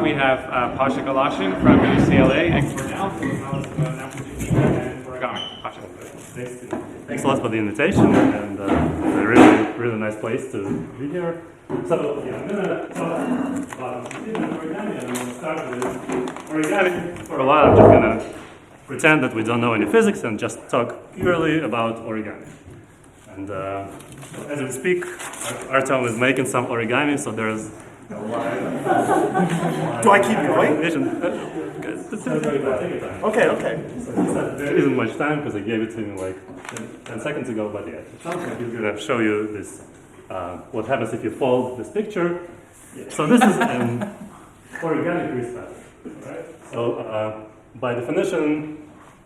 we have Pasha Galashin from UCLA and Cornell, who will tell us about Amplituhedra and origami. Pasha. Thanks a lot for the invitation, and it's a really nice place to be here. So, yeah, I'm going to talk about origami, and I'm going to start with origami. For a while, I'm just going to pretend that we don't know any physics and just talk purely about origami. And as we speak, Artem is making some origami, so there's a live. Do I keep going? Okay. So there isn't much time because I gave it to him like 10 seconds ago, but yeah, he's going to show you this, what happens if you fold this picture. So this is an origami grease pattern, right? So by definition,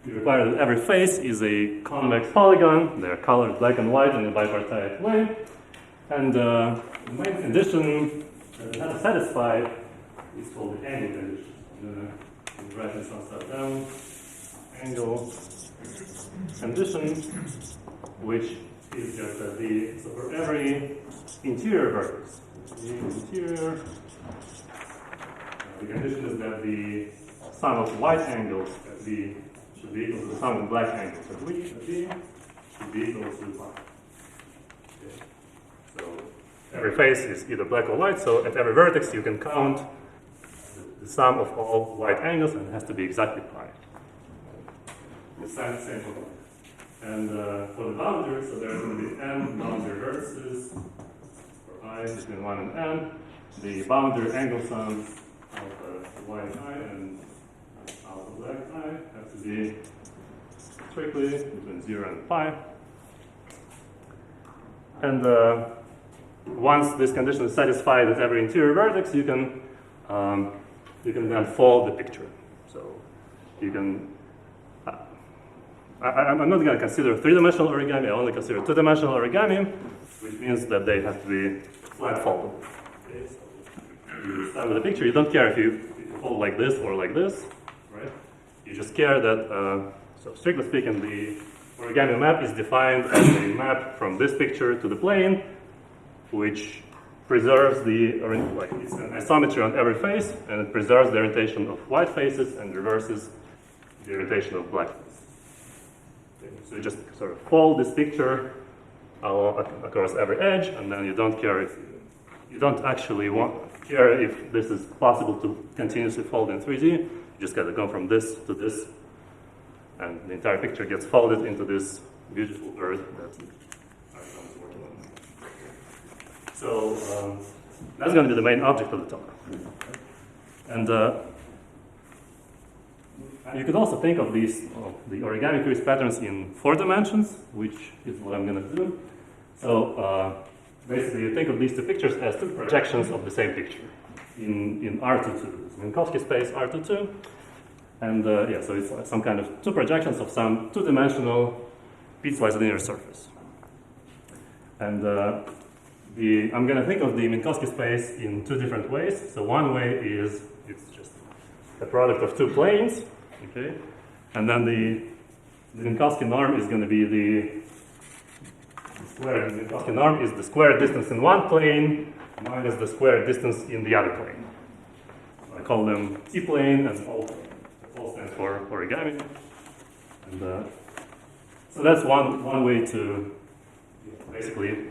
you require that every face is a convex polygon. They're colored black and white in a bipartite way. And the main condition that it has to satisfy is called the angle condition. I'm writing some stuff down. Angle condition, which is just that so for every interior vertex, the condition is that the sum of white angles should be equal to the sum of black angles at B should be equal to pi. Okay. So every face is either black or white, so at every vertex you can count the sum of all white angles, and it has to be exactly pi. The same for black. And for the boundary, so there's going to be n boundary vertices for I between 1 and n. The boundary angle sums of the white eye and of the black eye have to be strictly between 0 and pi. And once this condition is satisfied at every interior vertex, you can then fold the picture. So you can. I'm not going to consider three-dimensional origami. I only consider two-dimensional origami, which means that they have to be flat folded. Okay, so you start with the picture. You don't care if you fold like this or like this, right? You just care that. So strictly speaking, the origami map is defined as a map from this picture to the plane, which preserves it's an isometry on every face, and it preserves the orientation of white faces and reverses the orientation of black faces. Okay, so you just sort of fold this picture across every edge, and then you don't care you don't actually care if this is possible to continuously fold in 3D. You just gotta go from this to this, and the entire picture gets folded into this beautiful bird that Artem is working on. So that's going to be the main object of the talk. And you could also think of the origami grease patterns in 4 dimensions, which is what I'm going to do. So basically, you think of these two pictures as two projections of the same picture in R22. It's Minkowski space R22. And so it's some kind of two projections of some two-dimensional piecewise linear surface. And I'm going to think of the Minkowski space in two different ways. So one way is it's just a product of two planes, okay? And then the Minkowski norm is going to be the square. The Minkowski norm is the square distance in one plane minus the square distance in the other plane. I call them T-plane and O-plane. All stands for origami. And so that's one way to basically,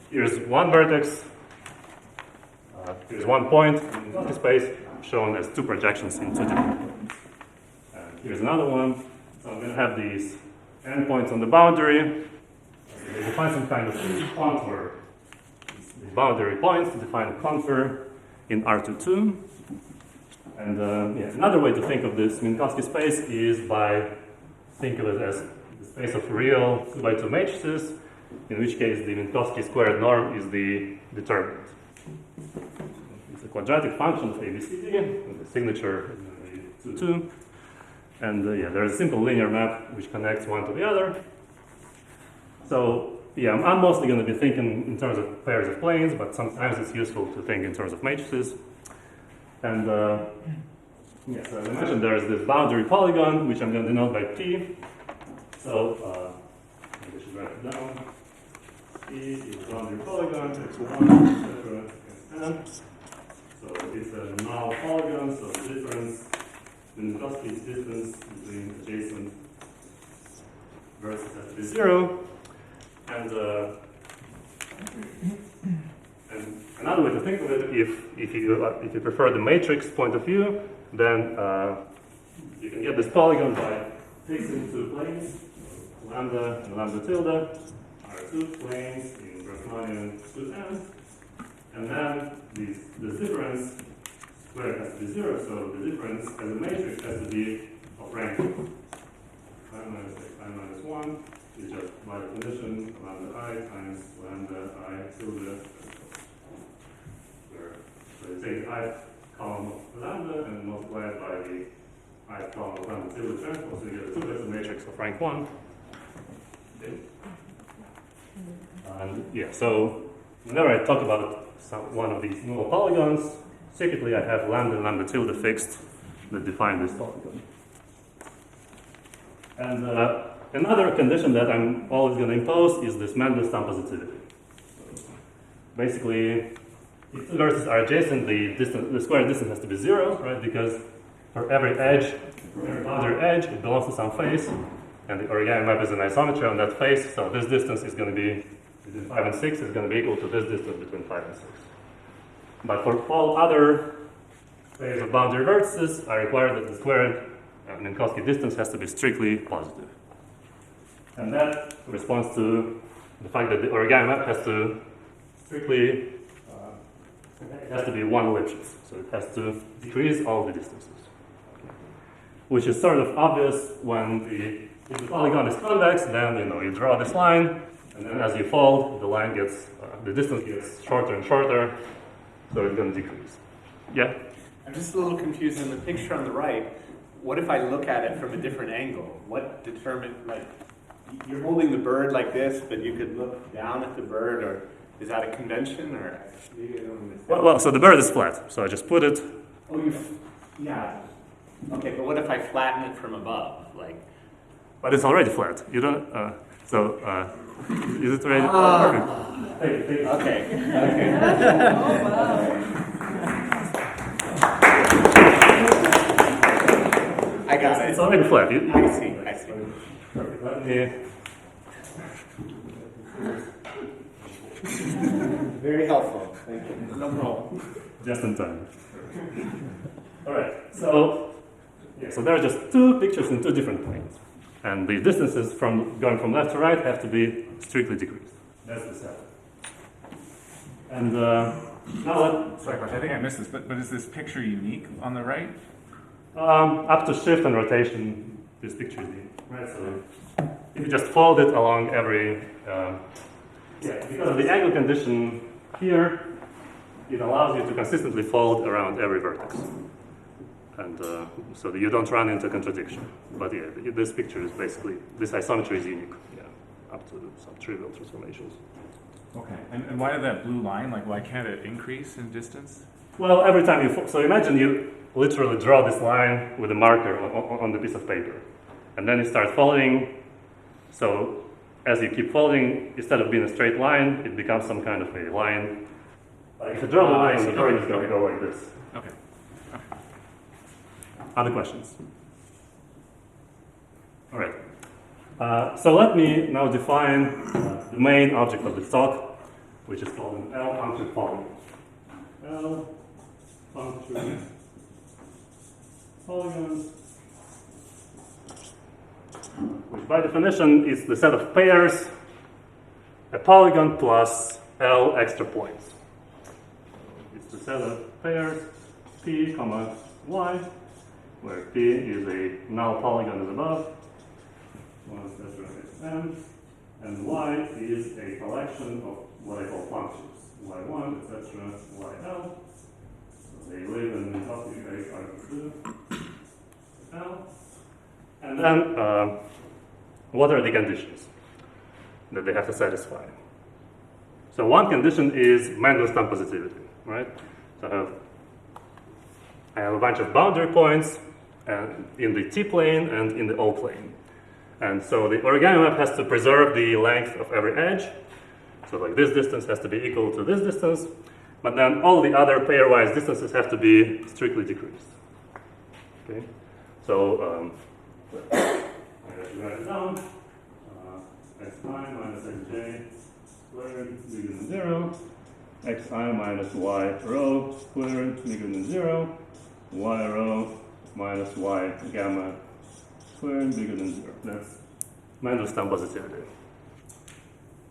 here's one vertex, here's one point in the space shown as two projections in two different planes. And here's another one. So I'm going to have these endpoints on the boundary. So they define some kind of contour. The boundary points to define a contour in R22. And another way to think of this Minkowski space is by think of it as the space of real 2x2 matrices, in which case the Minkowski squared norm is the determinant. It's a quadratic function of ABCD, with the signature is 2, and there is a simple linear map which connects one to the other. So I'm mostly going to be thinking in terms of pairs of planes, but sometimes it's useful to think in terms of matrices. And so as I mentioned, there is this boundary polygon, which I'm going to denote by P. So I should write it down. P is the boundary polygon, x1, etc. So it's a null polygon, so the difference, the Minkowski's distance between adjacent vertices has to be 0. And another way to think of it, if you prefer the matrix point of view, then you can get this polygon by fixing two planes, lambda and lambda tilde, are two planes in Rachmanian 2n, and then this difference squared has to be 0, so the difference as a matrix has to be of rank 2. I minus x I minus 1 is just by definition lambda I times lambda I tilde. So you take the ith column of lambda and multiply it by the ith column of lambda tilde transpose, so you get a two-vector matrix of rank 1. Okay. And yeah, so whenever I talk about one of these null polygons, typically I have lambda and lambda tilde fixed that define this polygon. And another condition that I'm always going to impose is this Mendel's sum positivity. So basically, if two vertices are adjacent, the square distance has to be 0, right? Because for every edge, for every boundary edge, it belongs to some face, and the origami map is an isometry on that face, so this distance is going to be between 5 and 6 is going to be equal to this distance between 5 and 6. But for all other pairs of boundary vertices, I require that the squared Minkowski distance has to be strictly positive. And that corresponds to the fact that the origami map has to strictly, it has to be one Lipschitz. So it has to decrease all the distances. Which is sort of obvious when if the polygon is convex, then you draw this line, and then as you fold, the line gets, the distance gets shorter and shorter, so it's going to decrease. Yeah? I'm just a little confused in the picture on the right. What if I look at it from a different angle? What determines, like, you're holding the bird like this, but you could look down at the bird, or is that a convention, or maybe I don't understand. Well, so the bird is flat, so I just put it. Oh, yeah. Okay, but what if I flatten it from above, like? But it's already flat. You don't. Is it already? Perfect. Okay. I got it. It's already flat. I see. Perfect. Let me. Very helpful. Thank you. No problem. Just in time. All right. So there are just two pictures in two different planes, and the distances from going from left to right have to be strictly decreased. That's the setup. And now Sorry, I think I missed this, but is this picture unique on the right? up to shift and rotation, this picture is unique, right? So if you just fold it along every, because of the angle condition here, it allows you to consistently fold around every vertex. And so that you don't run into contradiction. But yeah, this picture is basically, this isometry is unique, up to some trivial transformations. Okay, and why did that blue line, like why can't it increase in distance? Well, every time so imagine you literally draw this line with a marker on the piece of paper. And then you start folding. So as you keep folding, instead of being a straight line, it becomes some kind of a line. If you draw the line, the drawing is going to go like this. Okay. Other questions? All right. So let me now define the main object of this talk, which is called an L-punctured polygon. L-punctured polygon, which by definition is the set of pairs, a polygon plus L extra points. It's the set of pairs P, comma, Y, where P is a null polygon as above, and Y is a collection of what I call functions, Y1, etc., YL. So they live in the Minkowski space R2, L. And then, what are the conditions that they have to satisfy? So one condition is Mendel's sum positivity, right? So I have a bunch of boundary points in the T plane and in the O plane. And so the origami map has to preserve the length of every edge. So like this distance has to be equal to this distance. but then all the other pairwise distances have to be strictly decreased. Okay, so I have to write it down. Xi minus xj squared bigger than 0, xi minus y rho squared bigger than 0, y rho minus y gamma squared bigger than 0. That's Mandelstam positivity.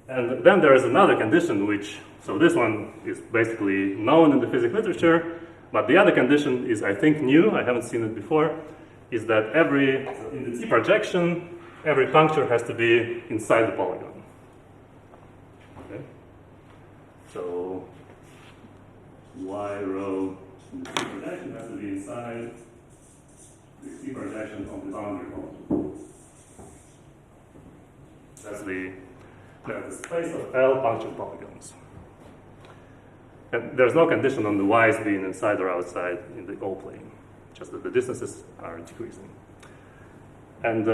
And then there is another condition which, so this one is basically known in the physics literature, but the other condition is, I think, new, I haven't seen it before, is that in the T projection, every puncture has to be inside the polygon. Okay? So y rho in the T projection has to be inside the T projection of the boundary polygon. That's the space of L punctured polygons. And there's no condition on the y's being inside or outside in the O plane, just that the distances are decreasing. And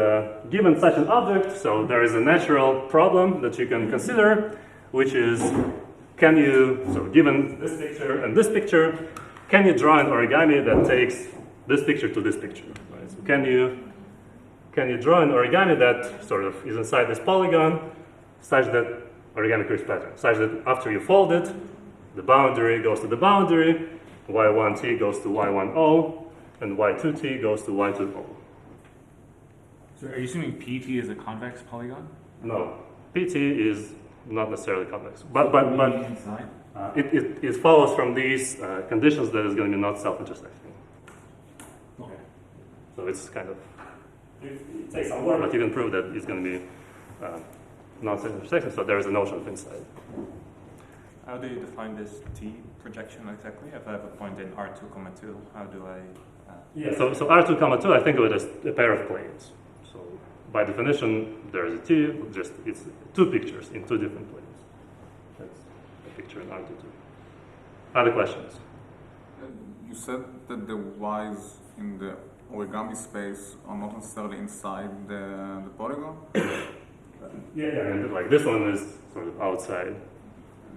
given such an object, so there is a natural problem that you can consider, which is, so given this picture and this picture, can you draw an origami that takes this picture to this picture? Right? So can you draw an origami that sort of is inside this polygon, such that origami crisp pattern, such that after you fold it, the boundary goes to the boundary, y1t goes to y1o, and y2t goes to y2o. So are you assuming PT is a convex polygon? No, PT is not necessarily convex, but inside? it follows from these conditions that is going to be not self-intersecting. Okay. So it's kind of, it takes some work, but you can prove that it's going to be not self-intersecting, so there is a notion of inside. How do you define this T projection exactly? If I have a point in R2, 2, how do I... Yeah, so R2, 2, I think of it as a pair of planes. So by definition, there is a T, it's two pictures in two different planes. That's a picture in R2, 2. Other questions? You said that the y's in the origami space are not necessarily inside the polygon? Yeah, and like this one is sort of outside.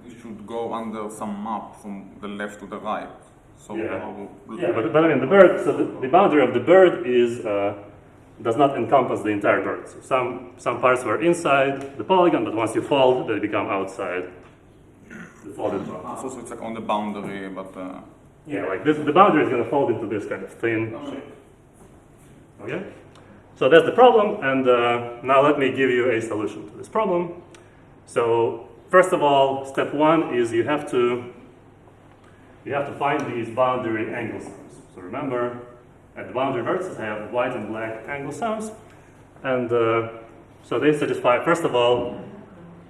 You should go under some map from the left to the right. So but I mean the bird. So the boundary of the bird is does not encompass the entire bird. So some parts were inside the polygon, but once you fold, they become outside the folded part. So it's like on the boundary, but yeah, like this. The boundary is going to fold into this kind of thin shape. Okay. So that's the problem, and now let me give you a solution to this problem. So first of all, step one is you have to find these boundary angle sums. So remember, at the boundary vertices, I have white and black angle sums, and so they satisfy. First of all,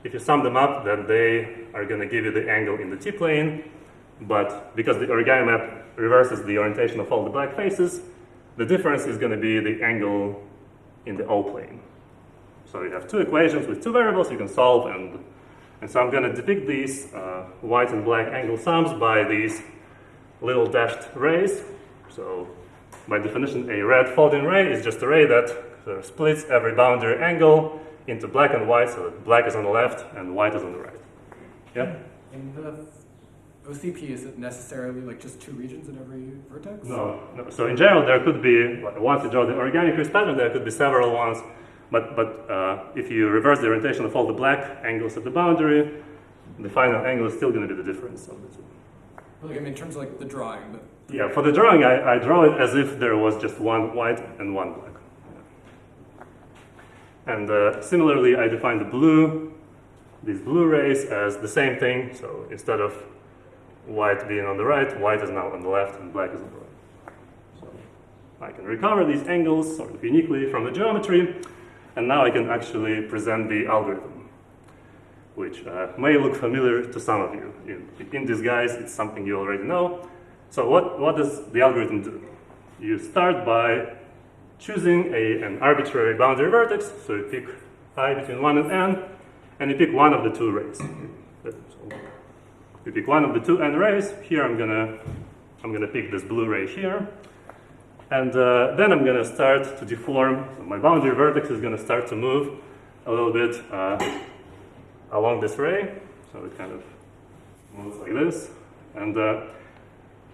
if you sum them up, then they are going to give you the angle in the T-plane. But because the origami map reverses the orientation of all the black faces, the difference is going to be the angle in the O plane. So you have two equations with two variables you can solve, and so I'm going to depict these white and black angle sums by these little dashed rays. So by definition, a red folding ray is just a ray that splits every boundary angle into black and white, so that black is on the left and white is on the right. Yeah? In the OCP, is it necessarily like just two regions in every vertex? No. So in general, there could be, once you draw the origami crisp pattern, there could be several ones. But if you reverse the orientation of all the black angles at the boundary, the final angle is still going to be the difference of the two. Like, I mean, in terms of like the drawing. But... Yeah, for the drawing, I draw it as if there was just one white and one black. Yeah. And similarly, I define these blue rays as the same thing. So instead of white being on the right, white is now on the left and black is on the right. So I can recover these angles sort of uniquely from the geometry. And now I can actually present the algorithm, which may look familiar to some of you. In disguise, it's something you already know. So what does the algorithm do? You start by choosing an arbitrary boundary vertex. So you pick I between 1 and n, and you pick one of the two rays. So you pick one of the two n rays. Here I'm gonna pick this blue ray here. And then I'm going to start to deform. So my boundary vertex is going to start to move a little bit along this ray. So it kind of moves like this. And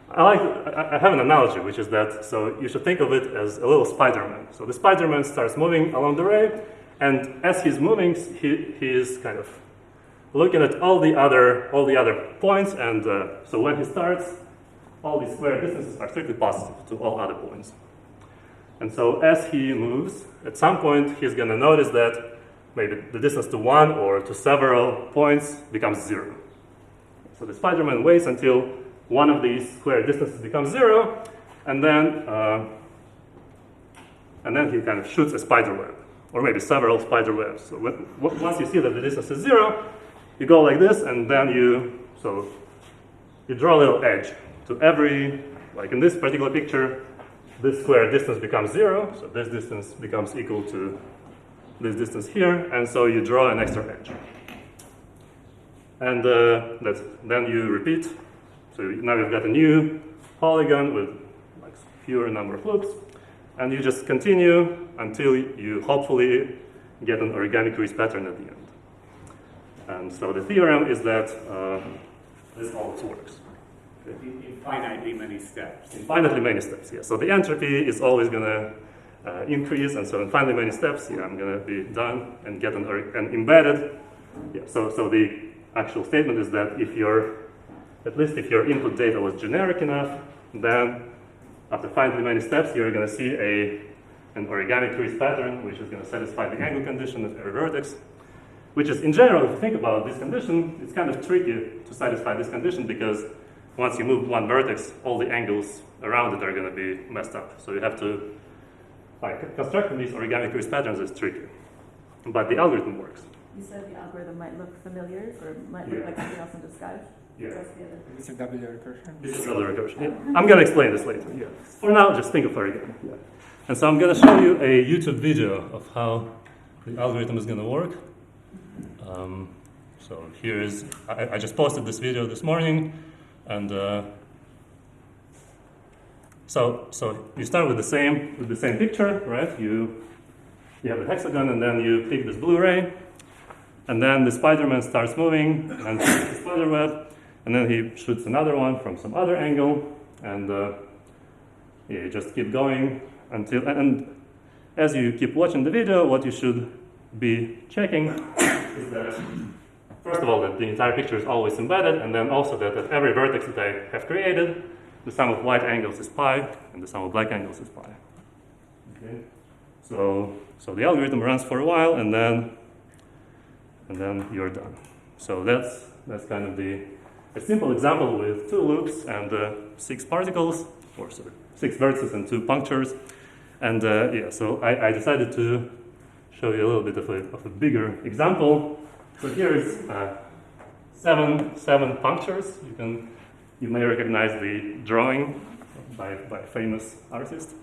I have an analogy, which is that, so you should think of it as a little Spider-Man. So the Spider-Man starts moving along the ray, and as he's moving, he is kind of looking at all the other points, and so when he starts, all these square distances are strictly positive to all other points. And so as he moves, at some point he's going to notice that maybe the distance to one or to several points becomes 0. So the Spider-Man waits until one of these square distances becomes 0, and then he kind of shoots a spider web, or maybe several spider webs. So once you see that the distance is 0, you go like this, and then you draw a little edge to every, like in this particular picture, this square distance becomes 0, so this distance becomes equal to this distance here, and so you draw an extra edge. And then you repeat. So now you've got a new polygon with like fewer number of loops, and you just continue until you hopefully get an origami crease pattern at the end. And so the theorem is that this always works. Infinitely many steps. Infinitely many steps, yeah. So the entropy is always going to increase, and so infinitely many steps, yeah, I'm going to be done and get an embedded. Yeah, so the actual statement is that at least if your input data was generic enough, then after finitely many steps, you're going to see an origami crease pattern, which is going to satisfy the angle condition at every vertex, which is, in general, if you think about this condition, it's kind of tricky to satisfy this condition because once you move one vertex, all the angles around it are going to be messed up. So you have to, like, constructing these origami crease patterns is tricky. But the algorithm works. You said the algorithm might look familiar or might look like something else in disguise. Yeah. That's the other. This is W recursion. This is another recursion. Yeah. I'm going to explain this later. Yeah. For now, just think of origami. Yeah. And so I'm going to show you a YouTube video of how the algorithm is going to work. So here is, I just posted this video this morning, and so you start with the same picture, right? You have the hexagon, and then you pick this blue ray, and then the Spider-Man starts moving and shoots the spider web, and then he shoots another one from some other angle, and you just keep going until, and as you keep watching the video, what you should be checking is that, first of all, that the entire picture is always embedded, and then also that at every vertex that I have created, the sum of white angles is pi, and the sum of black angles is pi. Okay? So the algorithm runs for a while, and then you're done. So that's kind of a simple example with 2 loops and 6 particles, or sorry, 6 vertices and 2 punctures. And yeah, so I decided to show you a little bit of a bigger example. So here is 7 punctures. You may recognize the drawing by a famous artist.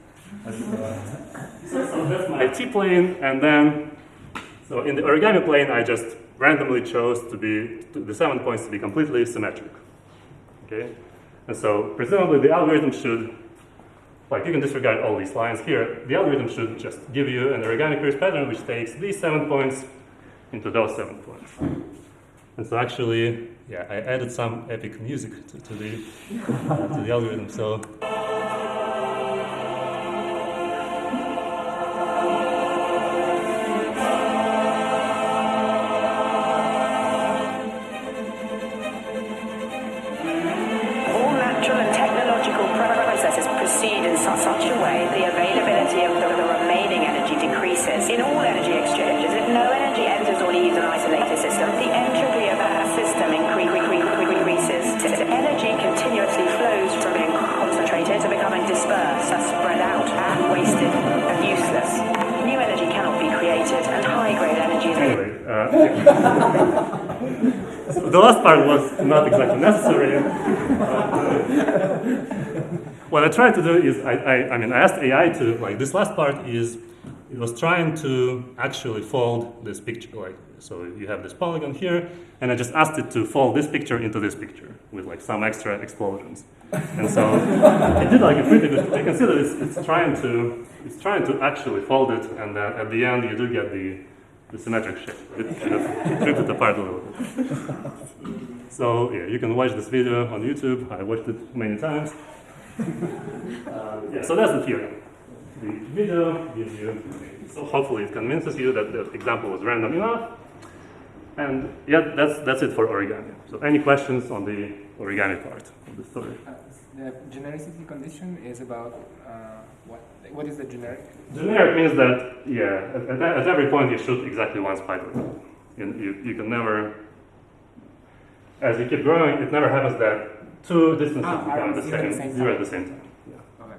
So that's my T-plane, and then so in the origami plane, I just randomly chose the 7 points to be completely symmetric. Okay, and so presumably the algorithm should, like, you can disregard all these lines here. The algorithm should just give you an origami crease pattern which takes these 7 points into those 7 points. And so actually, yeah, I added some epic music to the algorithm. So. Such a way the availability of the remaining energy decreases. In all energy exchanges, if no energy enters or leaves an isolated system, the entropy of that system increases. Energy continuously flows from being concentrated to becoming dispersed, spread out, and wasted, and useless. New energy cannot be created, and high-grade energy is... Anyway, so the last part was not exactly necessary. What I tried to do is, I asked AI to, like, this last part is, it was trying to actually fold this picture, like, so you have this polygon here, and I just asked it to fold this picture into this picture with, like, some extra explosions. And so it did, like, a pretty good, you can see that it's trying to actually fold it, and then at the end you do get the symmetric shape. It kind of ripped it apart a little bit. So yeah, you can watch this video on YouTube. I watched it many times. Yeah, so that's the theorem. The video gives you, so hopefully it convinces you that the example was random enough. And yeah, that's it for origami. So any questions on the origami part of the story? The genericity condition is about what is the generic? Generic means that, yeah, at every point you shoot exactly one spider web. You can never, as you keep growing, it never happens that two distances become the same, zero at the same time. Yeah. Okay.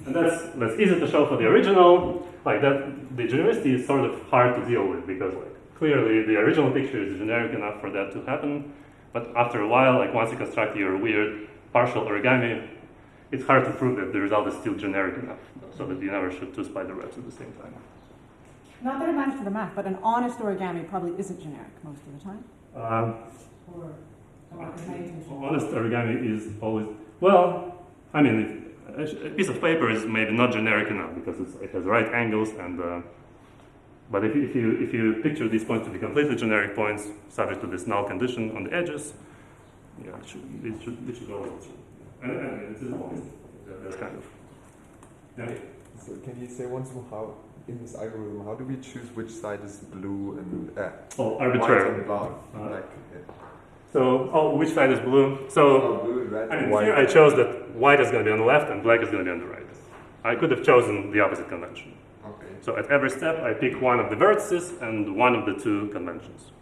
And that's easy to show for the original. Like that, the genericity is sort of hard to deal with because like clearly the original picture is generic enough for that to happen. But after a while, like once you construct your weird partial origami, it's hard to prove that the result is still generic enough so that you never shoot two spider webs at the same time. Not that it matters for the math, but an honest origami probably isn't generic most of the time. Or Honest origami is always, well, I mean, a piece of paper is maybe not generic enough because it has right angles and, but if you picture these points to be completely generic points subject to this null condition on the edges, yeah, it should always, and it is always, that's kind of, yeah. So can you say once more how, in this algorithm, how do we choose which side is blue and arbitrary. white and black? So, which side is blue? So, blue and red I and mean, white. here I chose that white is going to be on the left and black is going to be on the right. I could have chosen the opposite convention. Okay. So at every step, I pick one of the vertices and one of the two conventions.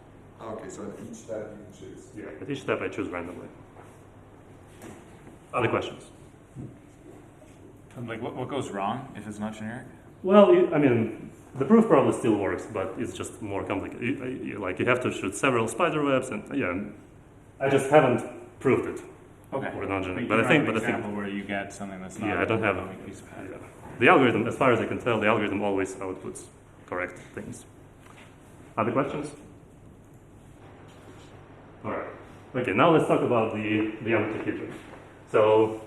Okay, so at each step you can choose. Yeah. At each step, I choose randomly. Other questions? Like, what goes wrong if it's not generic? Well, I mean, the proof probably still works, but it's just more complicated. You have to shoot several spider webs, and yeah, I just haven't proved it. Okay. For non-generic, but I think, an example where you get something that's not. Yeah, I don't have a piece of yeah. The algorithm, as far as I can tell, the algorithm always outputs correct things. Other questions? All right. Okay, now let's talk about the Amplituhedron. So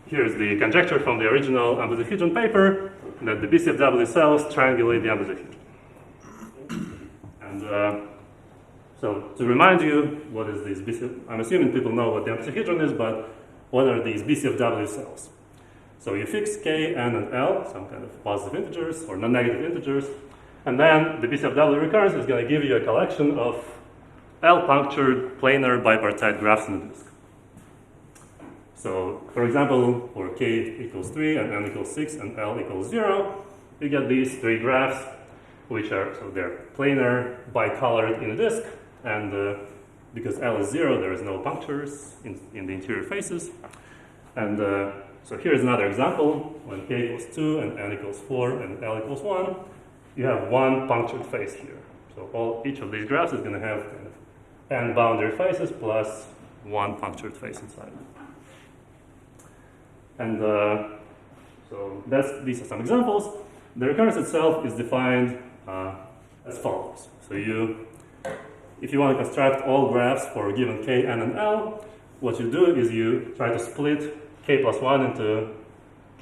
here's the conjecture from the original Amplituhedron paper that the BCFW cells triangulate the Amplituhedron. And so to remind you, what is this BCF? I'm assuming people know what the Amplituhedron is, but what are these BCFW cells? So you fix k, n, and l, some kind of positive integers or non-negative integers, and then the BCFW recurrence is going to give you a collection of L-punctured planar bipartite graphs in the disk. So, for example, for k equals 3 and n equals 6 and l equals 0, you get these three graphs, which are, so they're planar, bicolored in the disk, and because l is 0, there is no punctures in the interior faces. And so here's another example. When k equals 2 and n equals 4 and l equals 1, you have one punctured face here. So each of these graphs is going to have kind of n boundary faces plus one punctured face inside. And so these are some examples. The recurrence itself is defined as follows. So if you want to construct all graphs for a given k, n, and l, what you do is you try to split k plus 1 into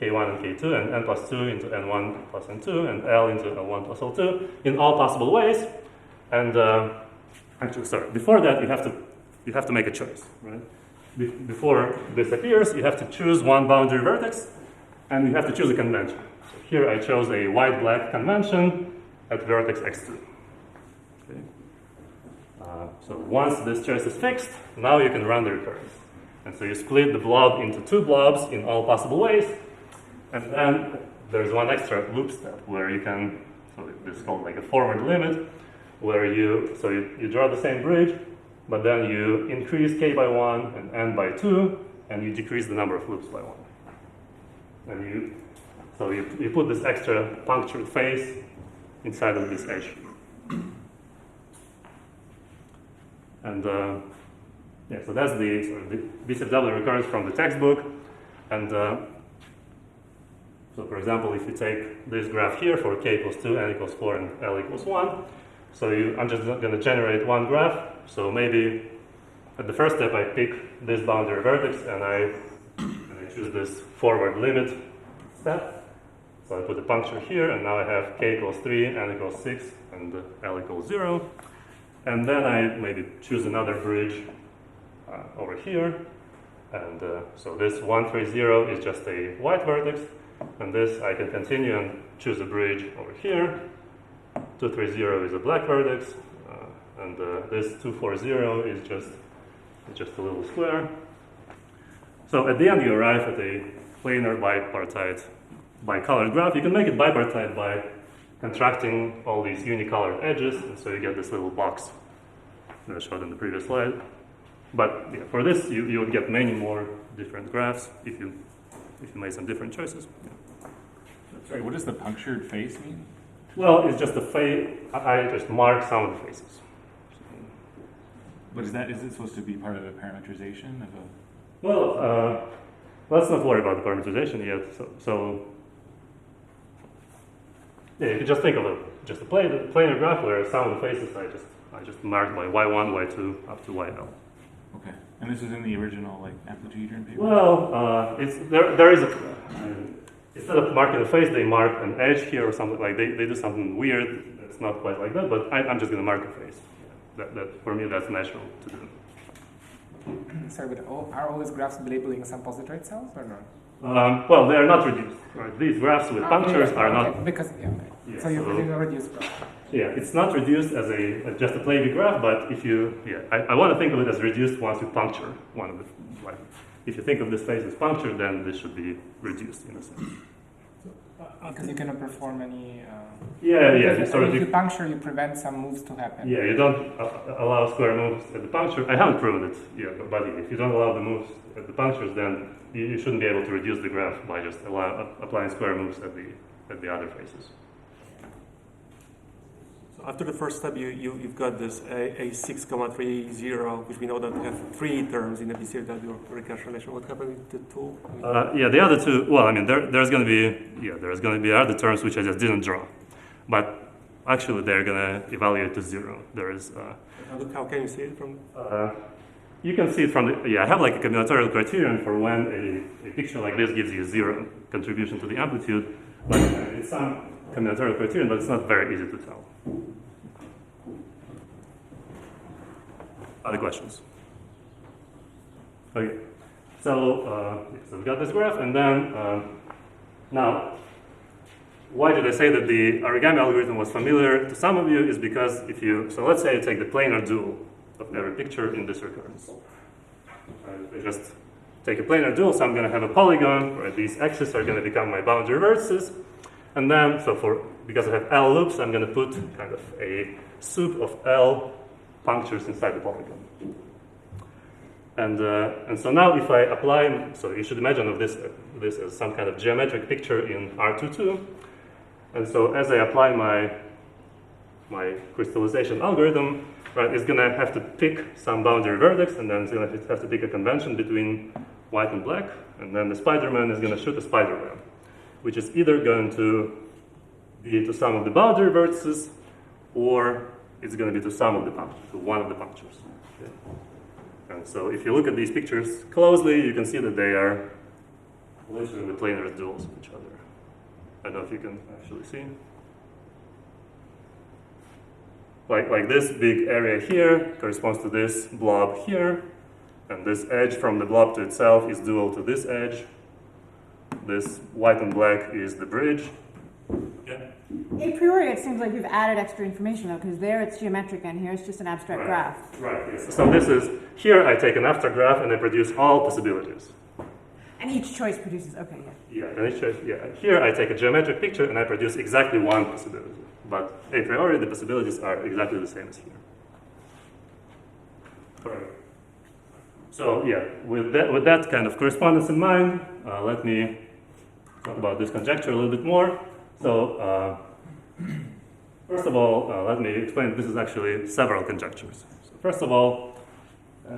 k1 and k2, and n plus 2 into n1 plus n2, and l into l1 plus l2 in all possible ways. And actually, sorry, before that you have to make a choice, right? Before this appears, you have to choose one boundary vertex, and you have to choose a convention. So here I chose a white-black convention at vertex x2. Okay. So once this choice is fixed, now you can run the recurrence. And so you split the blob into two blobs in all possible ways, and then there's one extra loop step where you can, so this is called like a forward limit, where you draw the same bridge, but then you increase k by 1 and n by 2, and you decrease the number of loops by 1. And you put this extra punctured face inside of this edge. And yeah, so that's the BCFW recurrence from the textbook. And so for example, if you take this graph here for k equals 2, n equals 4, and l equals 1, so I'm just going to generate one graph. So maybe at the first step I pick this boundary vertex and I choose this forward limit step. So I put a puncture here, and now I have k equals 3, n equals 6, and l equals 0. And then I maybe choose another bridge over here. And so this 130 is just a white vertex. And this I can continue and choose a bridge over here. 230 is a black vertex. And this 240 is just a little square. So at the end you arrive at a planar bipartite bicolored graph. You can make it bipartite by contracting all these unicolored edges, and so you get this little box that I showed in the previous slide. But yeah, for this, you would get many more different graphs if you made some different choices. Yeah. Sorry, what does the punctured face mean? Well, it's just a face. I just mark some of the faces. But is it supposed to be part of the parametrization of a? Well, let's not worry about the parameterization yet. So yeah, you can just think of it just a planar graph where some of the faces I just marked by y1, y2 up to yl. Okay, and this is in the original like Amplituhedron paper. Well, there is instead of marking the face, they mark an edge here or something like they do something weird. It's not quite like that, but I'm just going to mark a face. Yeah, that for me that's natural to do. Sorry, but are all these graphs labeling some positron cells or not? Well, they are not reduced. Right? These graphs with punctures are not. Because Yeah, so you're putting a reduced graph. Yeah, it's not reduced as just a planar graph, but if you I want to think of it as reduced once you puncture one of the if you think of this face as punctured, then this should be reduced in a sense. Because you cannot perform any. If you puncture, you prevent some moves to happen. Yeah, you don't allow square moves at the puncture. I haven't proven it yet, but if you don't allow the moves at the punctures, then you shouldn't be able to reduce the graph by just applying square moves at the other faces. So after the first step, you've got this A6,30, which we know that have three terms in the BCFW recursion relation. What happened with the two? The other two. Well, I mean, there's going to be other terms which I just didn't draw, but actually they're going to evaluate to zero. There is. How can you see it from? You can see it from the. I have like a combinatorial criterion for when a picture like this gives you zero contribution to the amplitude, but it's some combinatorial criterion, but it's not very easy to tell. Other questions? Okay, so we've got this graph, and then now, why did I say that the origami algorithm was familiar to some of you? Is because so let's say you take the planar dual of every picture in this recurrence. I just take a planar dual, so I'm going to have a polygon where these x's are going to become my boundary vertices. And then, because I have L loops, I'm going to put kind of a soup of L punctures inside the polygon. And so now if I apply, so you should imagine of this as some kind of geometric picture in R22. And so as I apply my crystallization algorithm, right, it's going to have to pick some boundary vertex, and then it's going to have to pick a convention between white and black, and then the Spider-Man is going to shoot a spider web, which is either going to be to some of the boundary vertices, or it's going to be to some of the punctures, to one of the punctures. Okay? And so if you look at these pictures closely, you can see that they are literally planar duals of each other. I don't know if you can actually see. Like this big area here corresponds to this blob here, and this edge from the blob to itself is dual to this edge. This white and black is the bridge. Yeah. A priori, it seems like you've added extra information, though, because there it's geometric and here it's just an abstract graph. Right, yes. So here I take an abstract graph and I produce all possibilities. And each choice produces, okay, yeah. Yeah, and each choice, yeah. Here I take a geometric picture and I produce exactly one possibility. But a priori, the possibilities are exactly the same as here. Correct. So yeah, with that kind of correspondence in mind, let me talk about this conjecture a little bit more. So first of all, let me explain this is actually several conjectures. So first of all,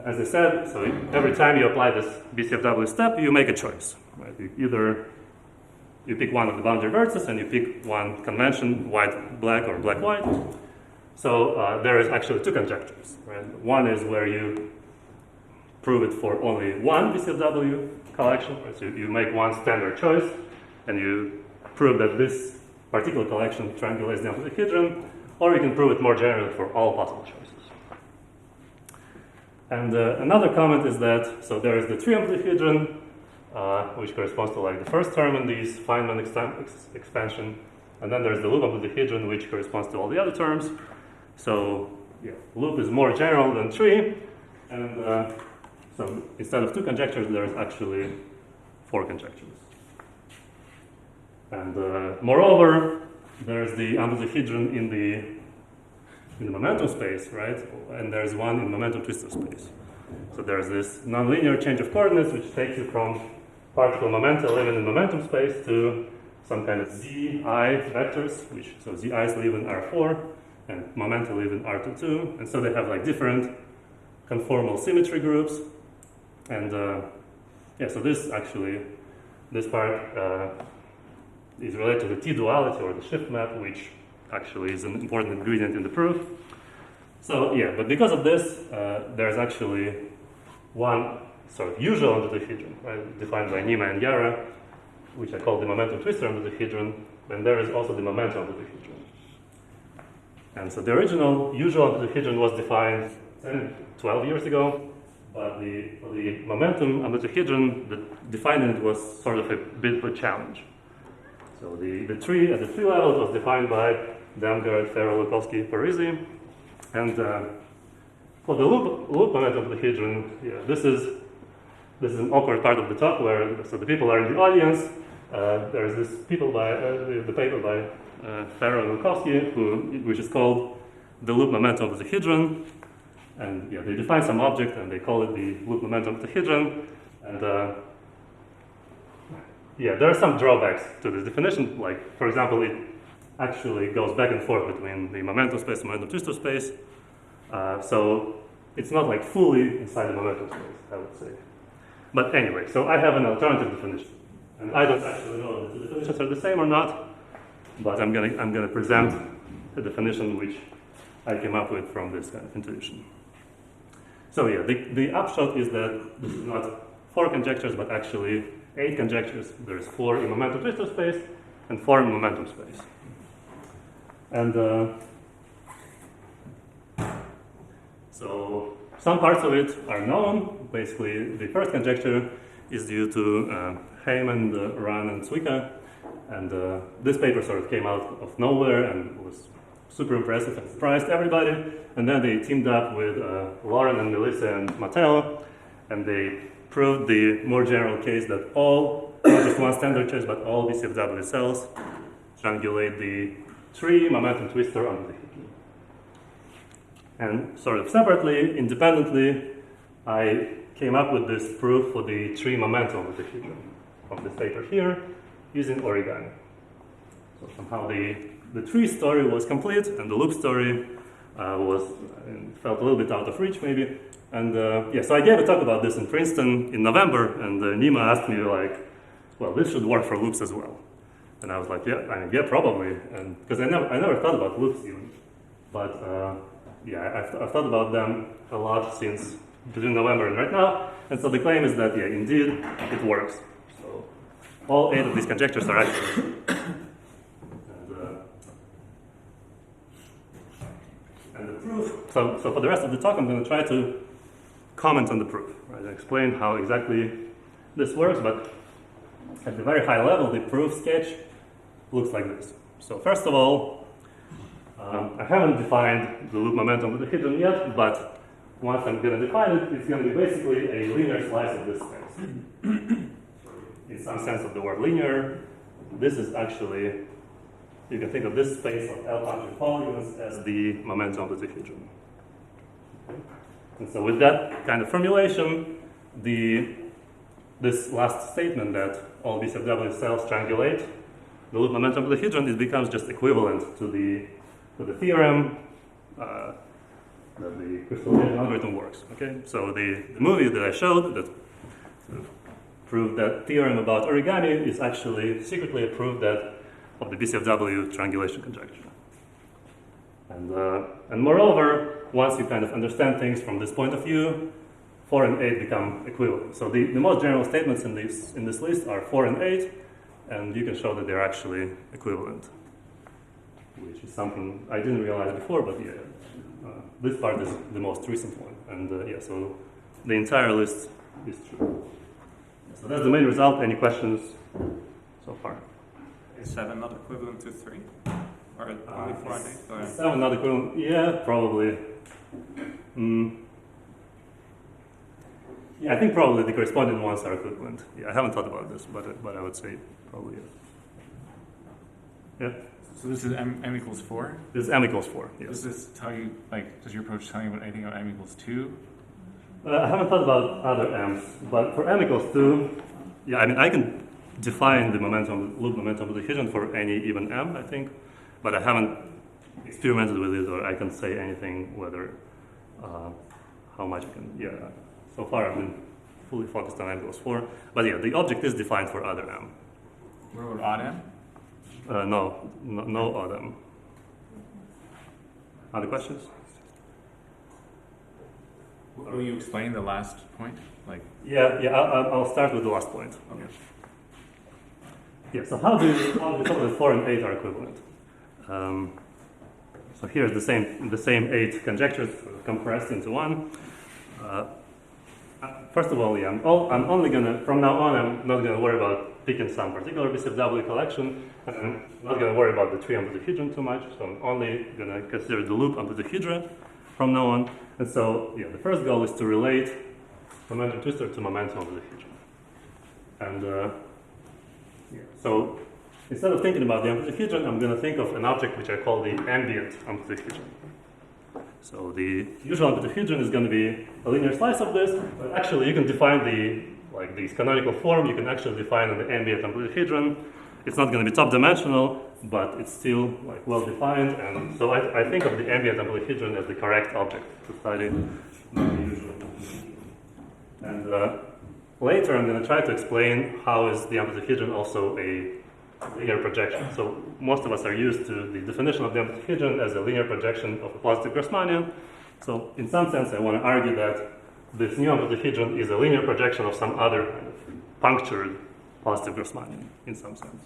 as I said, so every time you apply this BCFW step, you make a choice. Right? Either you pick one of the boundary vertices and you pick one convention, white-black or black-white. So there is actually two conjectures. Right? One is where you prove it for only one BCFW collection. Right? So you make one standard choice and you prove that this particular collection triangulates the Amplituhedron, or you can prove it more generally for all possible choices. And another comment is that, so there is the tree amplituhedron, which corresponds to like the first term in this Feynman expansion, and then there's the loop amplituhedron, which corresponds to all the other terms. So yeah, loop is more general than tree, and so instead of 2 conjectures, there's actually 4 conjectures. And moreover, there's the amplituhedron in the momentum space, right? And there's one in momentum twistor space. So there's this nonlinear change of coordinates which takes you from particle momenta living in momentum space to some kind of zi vectors, so zi's live in R4 and momenta live in R22, and so they have like different conformal symmetry groups. And yeah, so this part is related to the T-duality or the shift map, which actually is an important ingredient in the proof. So yeah, but because of this, there's actually one sort of usual amplituhedron, right, defined by Nima and Yara, which I call the momentum twistor amplituhedron, and there is also the momentum amplituhedron. And so the original usual amplituhedron was defined 10, 12 years ago, but the momentum amplituhedron, defining it was sort of a bit of a challenge. So the tree at the tree level was defined by Damgard, Ferro, Lukowski, Parisi, and for the loop momentum amplituhedron, yeah, this is an awkward part of the talk where so the people are in the audience. There's this people by the paper by Ferro and Lukowski, which is called the loop momentum amplituhedron, and yeah, they define some object and they call it the loop momentum amplituhedron, and yeah, there are some drawbacks to this definition. Like, for example, it actually goes back and forth between the momentum space and momentum twistor space. So it's not like fully inside the momentum space, I would say. But anyway, so I have an alternative definition. And I don't actually know if the definitions are the same or not, but I'm gonna present a definition which I came up with from this kind of intuition. So yeah, the upshot is that this is not 4 conjectures, but actually 8 conjectures. There's 4 in momentum twistor space and 4 in momentum space. And so some parts of it are known. Basically, the first conjecture is due to Heyman, Ran, and Zwicker. And this paper sort of came out of nowhere and was super impressive and surprised everybody. And then they teamed up with Lauren and Melissa and Matteo, and they proved the more general case that all, not just one standard case, but all BCFW cells triangulate the tree momentum twistor amplituhedron. And sort of separately, independently, I came up with this proof for the tree momentum amplituhedron of this paper here using origami. So somehow the tree story was complete and the loop story felt a little bit out of reach maybe. And yeah, so I gave a talk about this in Princeton in November, and Nima asked me like, well, this should work for loops as well. And I was like, yeah, probably, and because I never thought about loops even, but yeah, I've thought about them a lot since between November and right now, and so the claim is that yeah, indeed, it works. So all 8 of these conjectures are actually. And the proof. So for the rest of the talk, I'm going to try to comment on the proof, right, and explain how exactly this works, but at the very high level, the proof sketch looks like this. So first of all, I haven't defined the loop momentum amplituhedron yet, but once I'm going to define it, it's going to be basically a linear slice of this space. In some sense of the word linear, this is actually, you can think of this space of L-function polygons as the momentum amplituhedron. And so with that kind of formulation, this last statement that all BCFW cells triangulate the loop momentum amplituhedron, it becomes just equivalent to the theorem that the crystallization algorithm works. Okay, so the movie that I showed that proved that theorem about origami is actually secretly a proof that of the BCFW triangulation conjecture. And moreover, once you kind of understand things from this point of view, 4 and 8 become equivalent. So the most general statements in this list are 4 and 8, and you can show that they're actually equivalent, which is something I didn't realize before, but yeah, this part is the most recent one. And yeah, so the entire list is true. So that's the main result. Any questions so far? Is 7 not equivalent to 3? Or only 4 and 8? Or? 7 not equivalent? Yeah, probably. Yeah, I think probably the corresponding ones are equivalent. Yeah, I haven't thought about this, but I would say probably yes. Yeah. So this is m equals 4? This is m equals 4, yes. Does this tell you, like, does your approach tell you about anything about m equals 2? I haven't thought about other m's, but for m equals 2, yeah, I mean, I can define the loop momentum of the diffusion for any even m, I think, but I haven't experimented with it, or I can say anything whether, how much I can, yeah. So far I've been fully focused on m equals 4, but yeah, the object is defined for other m. What about odd m? No odd m. Other questions? Will you explain the last point? Like, I'll start with the last point. Okay. Yeah. So how do you tell that 4 and 8 are equivalent? So here's the same 8 conjectures compressed into one. First of all, I'm only gonna, from now on, I'm not gonna worry about picking some particular BCFW collection, and I'm not gonna worry about the tree amplituhedron too much. So I'm only gonna consider the loop amplituhedra from now on. And so, the first goal is to relate momentum twistor to momentum amplituhedron. And so instead of thinking about the amplituhedron, I'm going to think of an object which I call the ambient amplituhedron. So the usual amplituhedron is going to be a linear slice of this, but actually you can define this canonical form, you can actually define the ambient amplituhedron. It's not going to be top-dimensional, but it's still well defined, and so I think of the ambient amplituhedron as the correct object to study the usual. And later I'm going to try to explain how is the amplituhedron also a linear projection. So most of us are used to the definition of the amplituhedron as a linear projection of a positive Grassmannian. So in some sense I want to argue that this new amplituhedron is a linear projection of some other kind of punctured positive Grassmannian in some sense.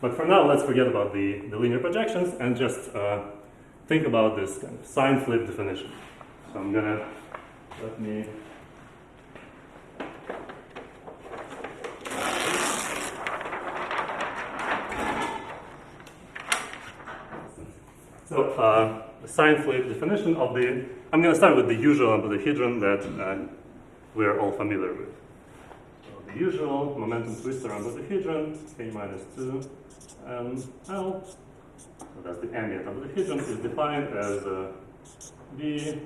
But for now, let's forget about the linear projections and just think about this kind of sign flip definition. So I'm gonna, the sign flip definition of I'm gonna start with the usual amplituhedron that we're all familiar with. So the usual momentum twistor amplituhedron, k minus 2 and L. So that's the ambient amplituhedron is defined as B,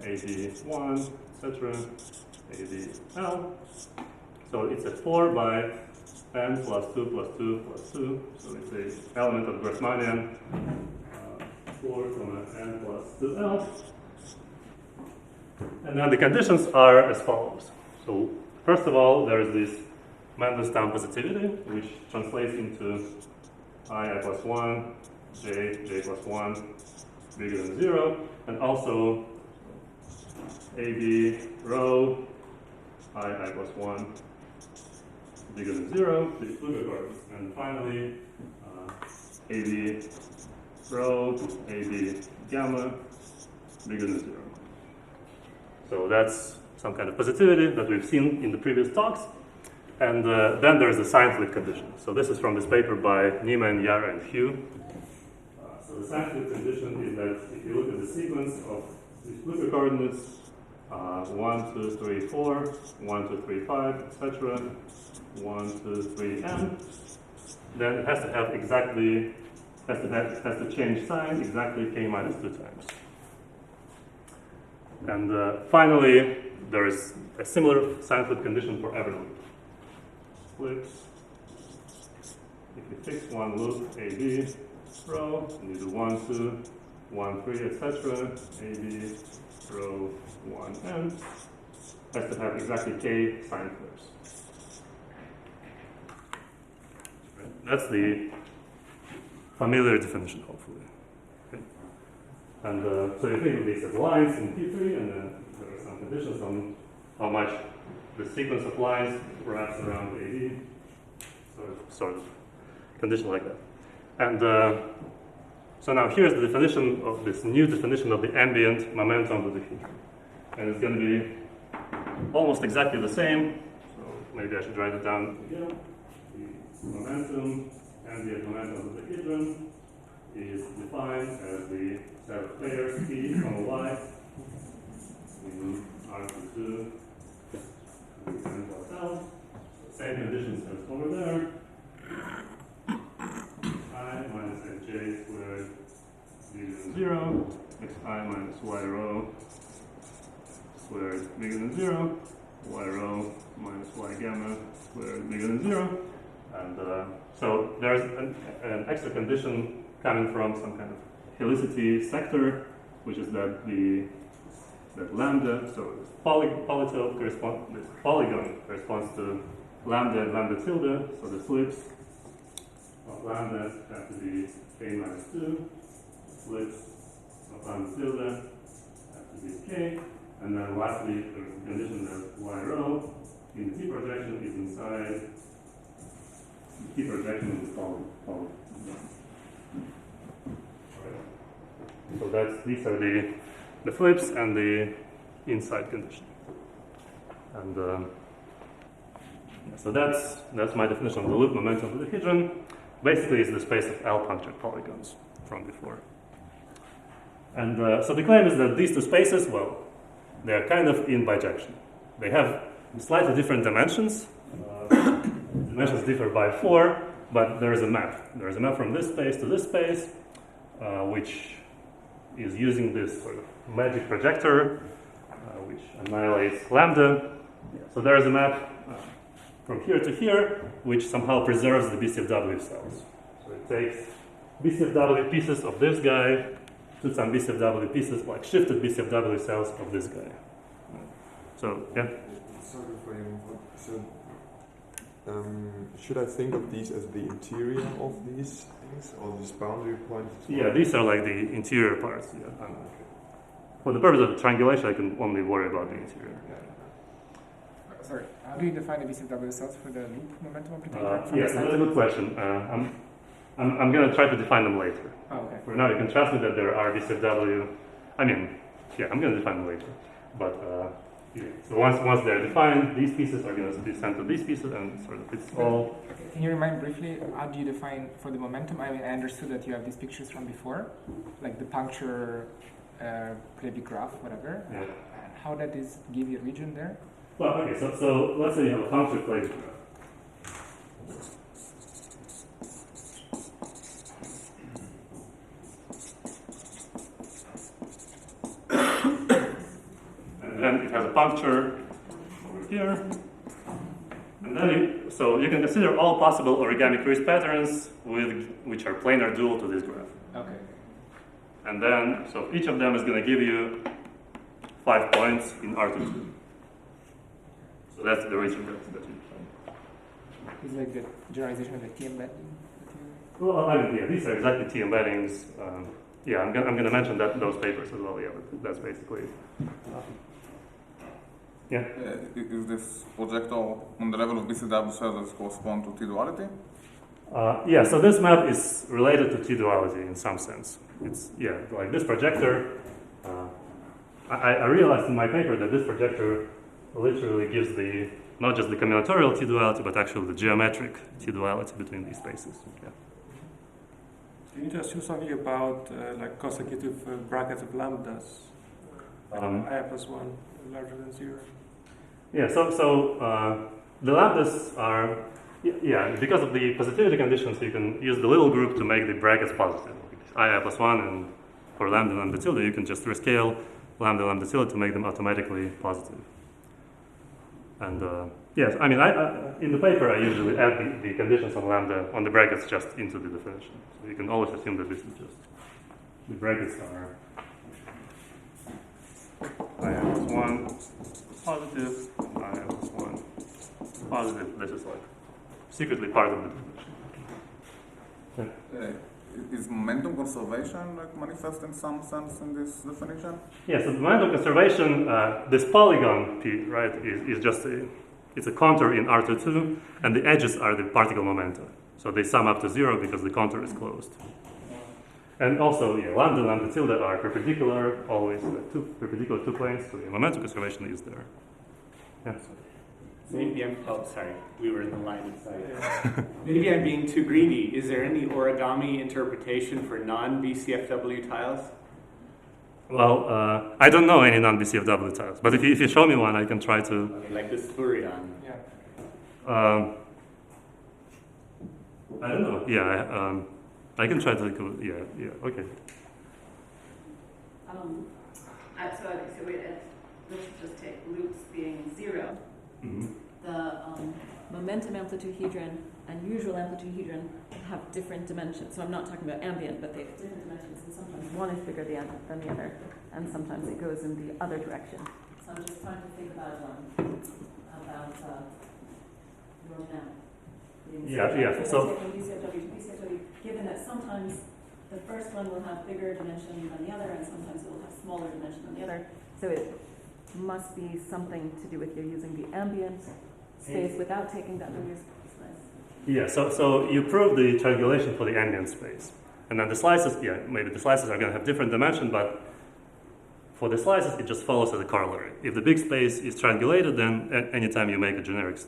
AB1, etc., ABL. So it's a 4 by n plus 2 plus 2 plus 2. So it's an element of Grassmannian 4 from n plus 2L. And then the conditions are as follows. So first of all, there is this Mandelstam positivity, which translates into I plus 1, j plus 1 bigger than 0, and also AB rho I plus 1 bigger than 0 to exclude coordinates. And finally, AB rho AB gamma bigger than 0. So that's some kind of positivity that we've seen in the previous talks. And then there's the sign flip condition. So this is from this paper by Niemann, Yara, and Hugh. So the sign flip condition is that if you look at the sequence of these Fluker coordinates, 1, 2, 3, 4, 1, 2, 3, 5, etc., 1, 2, 3, n, then it has to have exactly, has to change sign exactly k minus 2 times. And finally, there is a similar sign flip condition for every loop. Flips. If you fix one loop, AB rho, and you do 1, 2, 1, 3, etc., AB rho 1 n, has to have exactly k sign flips. That's the familiar definition, hopefully. Okay. And so you think of these as lines in P3, and then there are some conditions on how much the sequence of lines wraps around AD, sort of condition like that. And so now here's the definition of this new definition of the ambient momentum of the diffusion. And it's going to be almost exactly the same. So maybe I should write it down again. The momentum, ambient momentum of the hedron is defined as the set of pairs P from Y in R2 and cells. Same conditions as over there. I minus Fj squared bigger than 0, xi minus y rho squared bigger than 0, y rho minus y gamma squared bigger than 0. And so there's an extra condition coming from some kind of helicity sector, which is that that lambda, so this polytope corresponds, this polygon corresponds to lambda and lambda tilde, so the flips of lambda have to be k minus 2, flips of lambda tilde have to be k, and then lastly there's a condition that y rho in the T projection is inside the T projection of this polygon. So these are the flips and the inside condition. And so that's my definition of the loop momentum of the hedron. Basically, it's the space of L-punctured polygons from before. And so the claim is that these two spaces, well, they are kind of in bijection. They have slightly different dimensions. Dimensions differ by 4, but there is a map. There is a map from this space to this space, which is using this sort of magic projector, which annihilates lambda. So there is a map from here to here, which somehow preserves the BCFW cells. So it takes BCFW pieces of this guy to some BCFW pieces, like shifted BCFW cells of this guy. So, yeah? Sorry for you. So, should I think of these as the interior of these things, or these boundary points? Yeah, these are like the interior parts. Yeah. For the purpose of triangulation, I can only worry about the interior. Sorry, how do you define the BCFW cells for the loop momentum amplitude? Yes, that's a good question. I'm going to try to define them later. Oh, okay. For now, you can trust me that there are BCFW. I mean, yeah, I'm going to define them later. But yeah. So once they're defined, these pieces are going to be sent to these pieces, and sort of it's all. Okay. Can you remind briefly how do you define for the momentum? I mean, I understood that you have these pictures from before, like the puncture, Plebby graph, whatever. Yeah. How that is give you a region there? Well, okay, so let's say you have a puncture Plebby graph. And then it has a puncture over here. And then so you can consider all possible origami cruise patterns which are planar dual to this graph. Okay. And then, so each of them is going to give you 5 points in R2. So that's the region that you define. It's like the generalization of the T embedding? Well, I mean, yeah, these are exactly T embeddings. Yeah, I'm going to mention those papers as well. Yeah, but that's basically it. Yeah. Is this projector on the level of BCW cells that correspond to T-duality? Yeah, so this map is related to T-duality in some sense. It's, yeah, like this projector. I realized in my paper that this projector literally gives not just the combinatorial T-duality, but actually the geometric T-duality between these spaces. Yeah. Can you just do something about like consecutive brackets of lambdas? I plus 1 larger than 0. Yeah, so the lambdas are, yeah, because of the positivity conditions, you can use the little group to make the brackets positive. I plus 1, and for lambda tilde, you can just rescale lambda tilde to make them automatically positive. And yes, I mean, in the paper, I usually add the conditions on lambda on the brackets just into the definition. So you can always assume that this is just the brackets are I plus 1 positive, I plus 1 positive. This is like secretly part of the definition. Is momentum conservation like manifest in some sense in this definition? Yeah, so the momentum conservation, this polygon P, right, is just it's a contour in R22, and the edges are the particle momenta. So they sum up to 0 because the contour is closed. And also, yeah, lambda tilde are perpendicular, always perpendicular to planes, so the momentum conservation is there. Yeah. Maybe I'm, oh, sorry, we were in the line of sight. Maybe I'm being too greedy. Is there any origami interpretation for non-BCFW tiles? Well, I don't know any non-BCFW tiles, but if you show me one, I can try to. Okay, like this Furion. Yeah. I don't know. Yeah, I can try to. Yeah. Okay. Let's just take loops being 0. Mm-hmm. The momentum amplituhedron and usual amplituhedron have different dimensions. So I'm not talking about ambient, but they have different dimensions, and sometimes one is bigger than the other, and sometimes it goes in the other direction. So I'm just trying to think about Yeah. So. BCFW, given that sometimes the first one will have bigger dimension than the other, and sometimes it will have smaller dimension than the other. So it must be something to do with you're using the ambient space without taking that linear slice. Yeah. So you prove the triangulation for the ambient space, and then the slices. Yeah, maybe the slices are going to have different dimension, but for the slices, it just follows as a corollary. If the big space is triangulated, then anytime you make a generic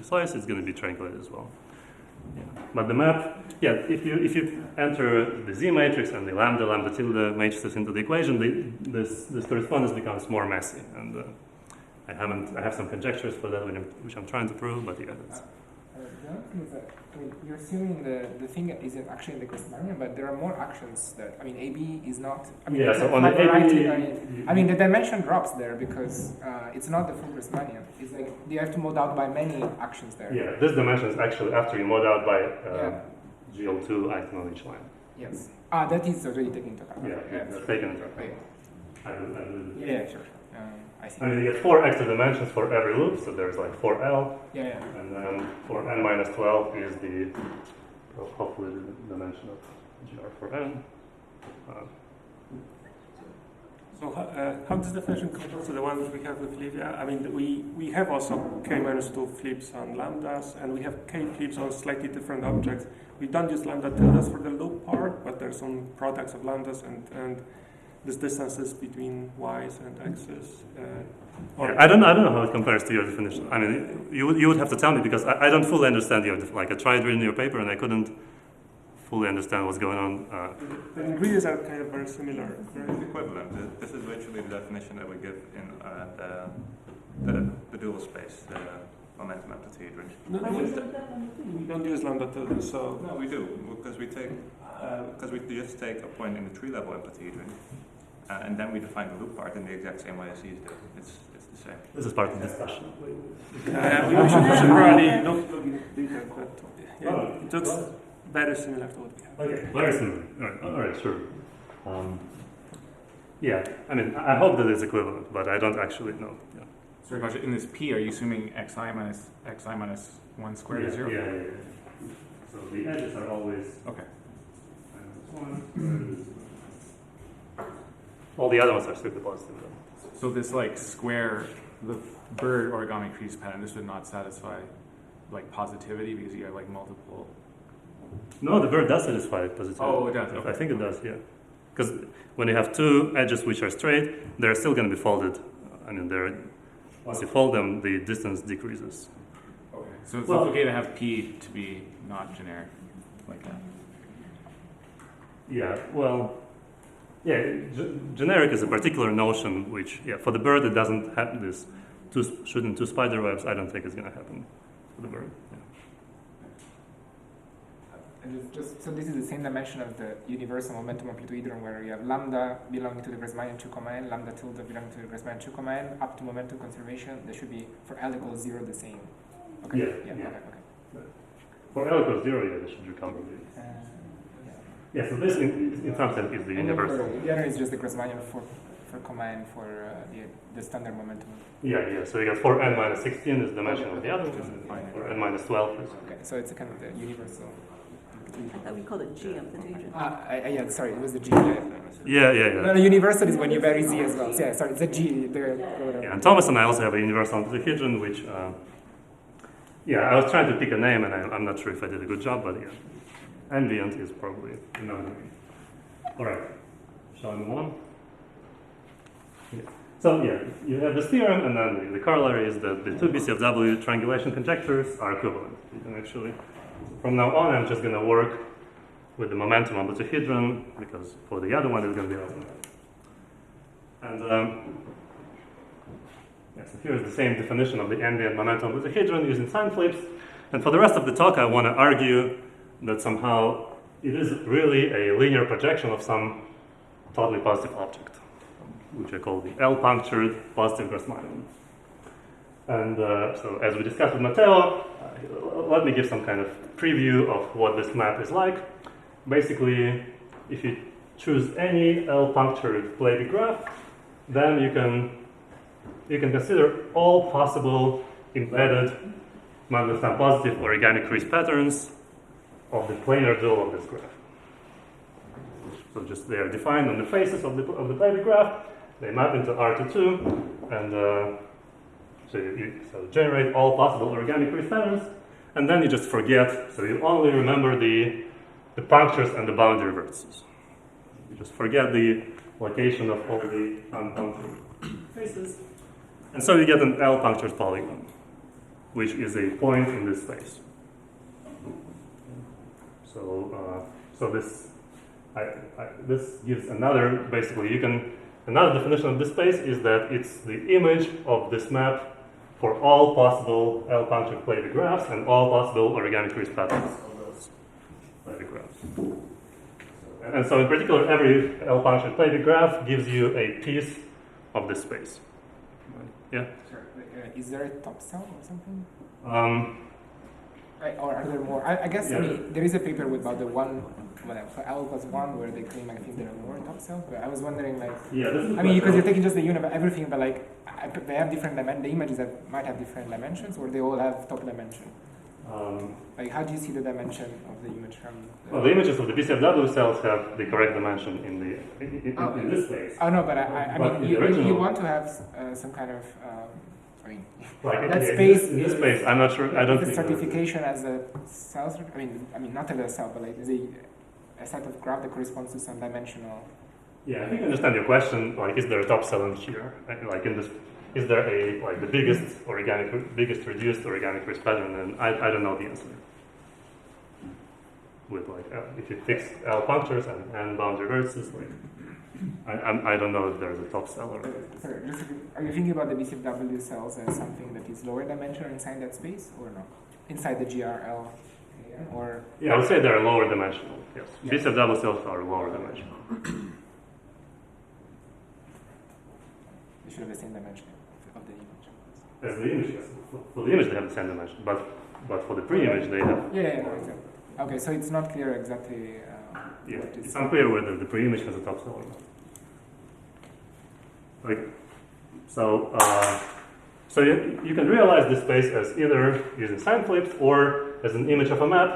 slice, it's going to be triangulated as well. Yeah. But the map, if you enter the Z matrix and the lambda tilde matrices into the equation, this correspondence becomes more messy. And I have some conjectures for that, which I'm trying to prove, but yeah, that's. The other thing is that, you're assuming the thing isn't actually in the Grassmannian, but there are more actions that, AB is not, so on the AB, the dimension drops there because it's not the full Grassmannian. It's like you have to mod out by many actions there. Yeah, this dimension is actually after you mod out by GL2 item on each line. Yes. That is already taken into account. Yeah, that's taken into account. Yeah, sure. I see. You get 4 extra dimensions for every loop, so there's like 4L. Yeah. And then for n minus 12 is hopefully the dimension of GR for n. So how does the function compare to the one that we have with Livia? We have also k minus 2 flips on lambdas, and we have k flips on slightly different objects. We don't use lambda tildes for the loop part, but there's some products of lambdas and these distances between y's and x's. I don't know how it compares to your definition. You would have to tell me, because I don't fully understand your I tried reading your paper and I couldn't fully understand what's going on. The ingredients are kind of very similar. It's equivalent. This is literally the definition that we give in the dual space, the momentum amplituhedron. We don't use lambda tilde, so... No, we do, because we just take a point in the tree-level amplituhedron, and then we define the loop part in the exact same way as these do. It's the same. This is part of the discussion. We should probably not look in detail, but it looks very similar to what we have. Okay, very similar. All right, sure. I hope that it's equivalent, but I don't actually know. Yeah. Sorry, Pasha, in this P, are you assuming xi minus 1 squared is 0? Yeah. So the edges are always okay. All the other ones are strictly positive. So this square, the bird origami crease pattern, this would not satisfy positivity because you have multiple. No, the bird does satisfy positivity. Oh, it does. Okay. I think it does. Yeah, because when you have 2 edges which are straight, they're still going to be folded. Once you fold them, the distance decreases. Okay. So it's okay to have P to be not generic like that. Yeah. Well. Yeah, generic is a particular notion which, for the bird it doesn't have this shooting 2 spider webs. I don't think it's going to happen for the bird. And so this is the same dimension of the universal momentum amplituhedron, where you have lambda belonging to the Grassmannian 2, n, lambda tilde belonging to the Grassmannian 2, n, up to momentum conservation. There should be, for L equals 0, the same. Okay. Yeah. Okay. For L equals 0, they should become really. Yeah, so this in some sense is the universal. The other is just the Grassmannian for command for the standard momentum. Yeah. So you got for n minus 16 is the dimension of the other, for n minus 12 is. Okay, so it's a kind of the universal. I thought we called it G amplituhedron. Sorry, it was the G. Yeah. No, the universal is when you vary Z as well. So yeah, sorry, it's a G. And Thomas and I also have a universal amplituhedron, which, I was trying to pick a name, and I'm not sure if I did a good job, but ambient is probably another name. All right, shall I move on? Yeah. So yeah, you have this theorem, and then the corollary is that the two BCFW triangulation conjectures are equivalent. You can actually, from now on, I'm just going to work with the momentum amplituhedron, because for the other one, it's going to be open. And so here's the same definition of the ambient momentum amplituhedron using sign flips. And for the rest of the talk, I want to argue that somehow it is really a linear projection of some totally positive object, which I call the L-punctured positive Grassmannian. And so as we discussed with Matteo, let me give some kind of preview of what this map is like. Basically, if you choose any L-punctured Pleiadic graph, then you can consider all possible embedded -time positive origami crease patterns of the planar dual of this graph. So just they are defined on the faces of the Pleiadic graph. They map into R2-2, and so you generate all possible origami crease patterns, and then you just forget. So you only remember the punctures and the boundary vertices. You just forget the location of all the unpunctured faces, and so you get an L-punctured polygon, which is a point in this space. So this gives another, basically another definition of this space is that it's the image of this map for all possible L-punctured Pleiadic graphs and all possible origami crease patterns of those Pleiadic graphs. And so in particular, every L-punctured Pleiadic graph gives you a piece of this space. Yeah? Sorry, is there a top cell or something? Or are there more? I guess, yeah. I mean, there is a paper about the one, for L+1, where they claim, I think there are more top cells, but I was wondering, like, yeah, I mean, because you're taking just the unit of everything, but like, they have different the images that might have different dimensions, or they all have top dimension? Like, how do you see the dimension of the image from? Well, the images of the BCFW cells have the correct dimension in this space. Oh no, but I mean, you want to have some kind of. I mean, like that space in this space, I'm not sure. I don't the think certification as a cell. I mean, not as a cell, but like is a set of graph that corresponds to some dimensional. Yeah, I think I understand your question. Like, is there a top cell in here? Like in this, is there the biggest reduced organic crease pattern? And I don't know the answer. With if you fix L punctures and boundary vertices, I don't know if there's a top cell or. Sorry, are you thinking about the BCFW cells as something that is lower dimensional inside that space, or no? Inside the GRL, or? Yeah, I would say they're lower dimensional. Yes, BCFW cells are lower dimensional. They should have the same dimension of the image. As the image, yes. For the image, they have the same dimension, but for the pre-image, they have. Yeah, exactly. Okay, so it's not clear exactly. It's unclear whether the pre-image has a top cell or not. So you can realize this space as either using sign flips or as an image of a map,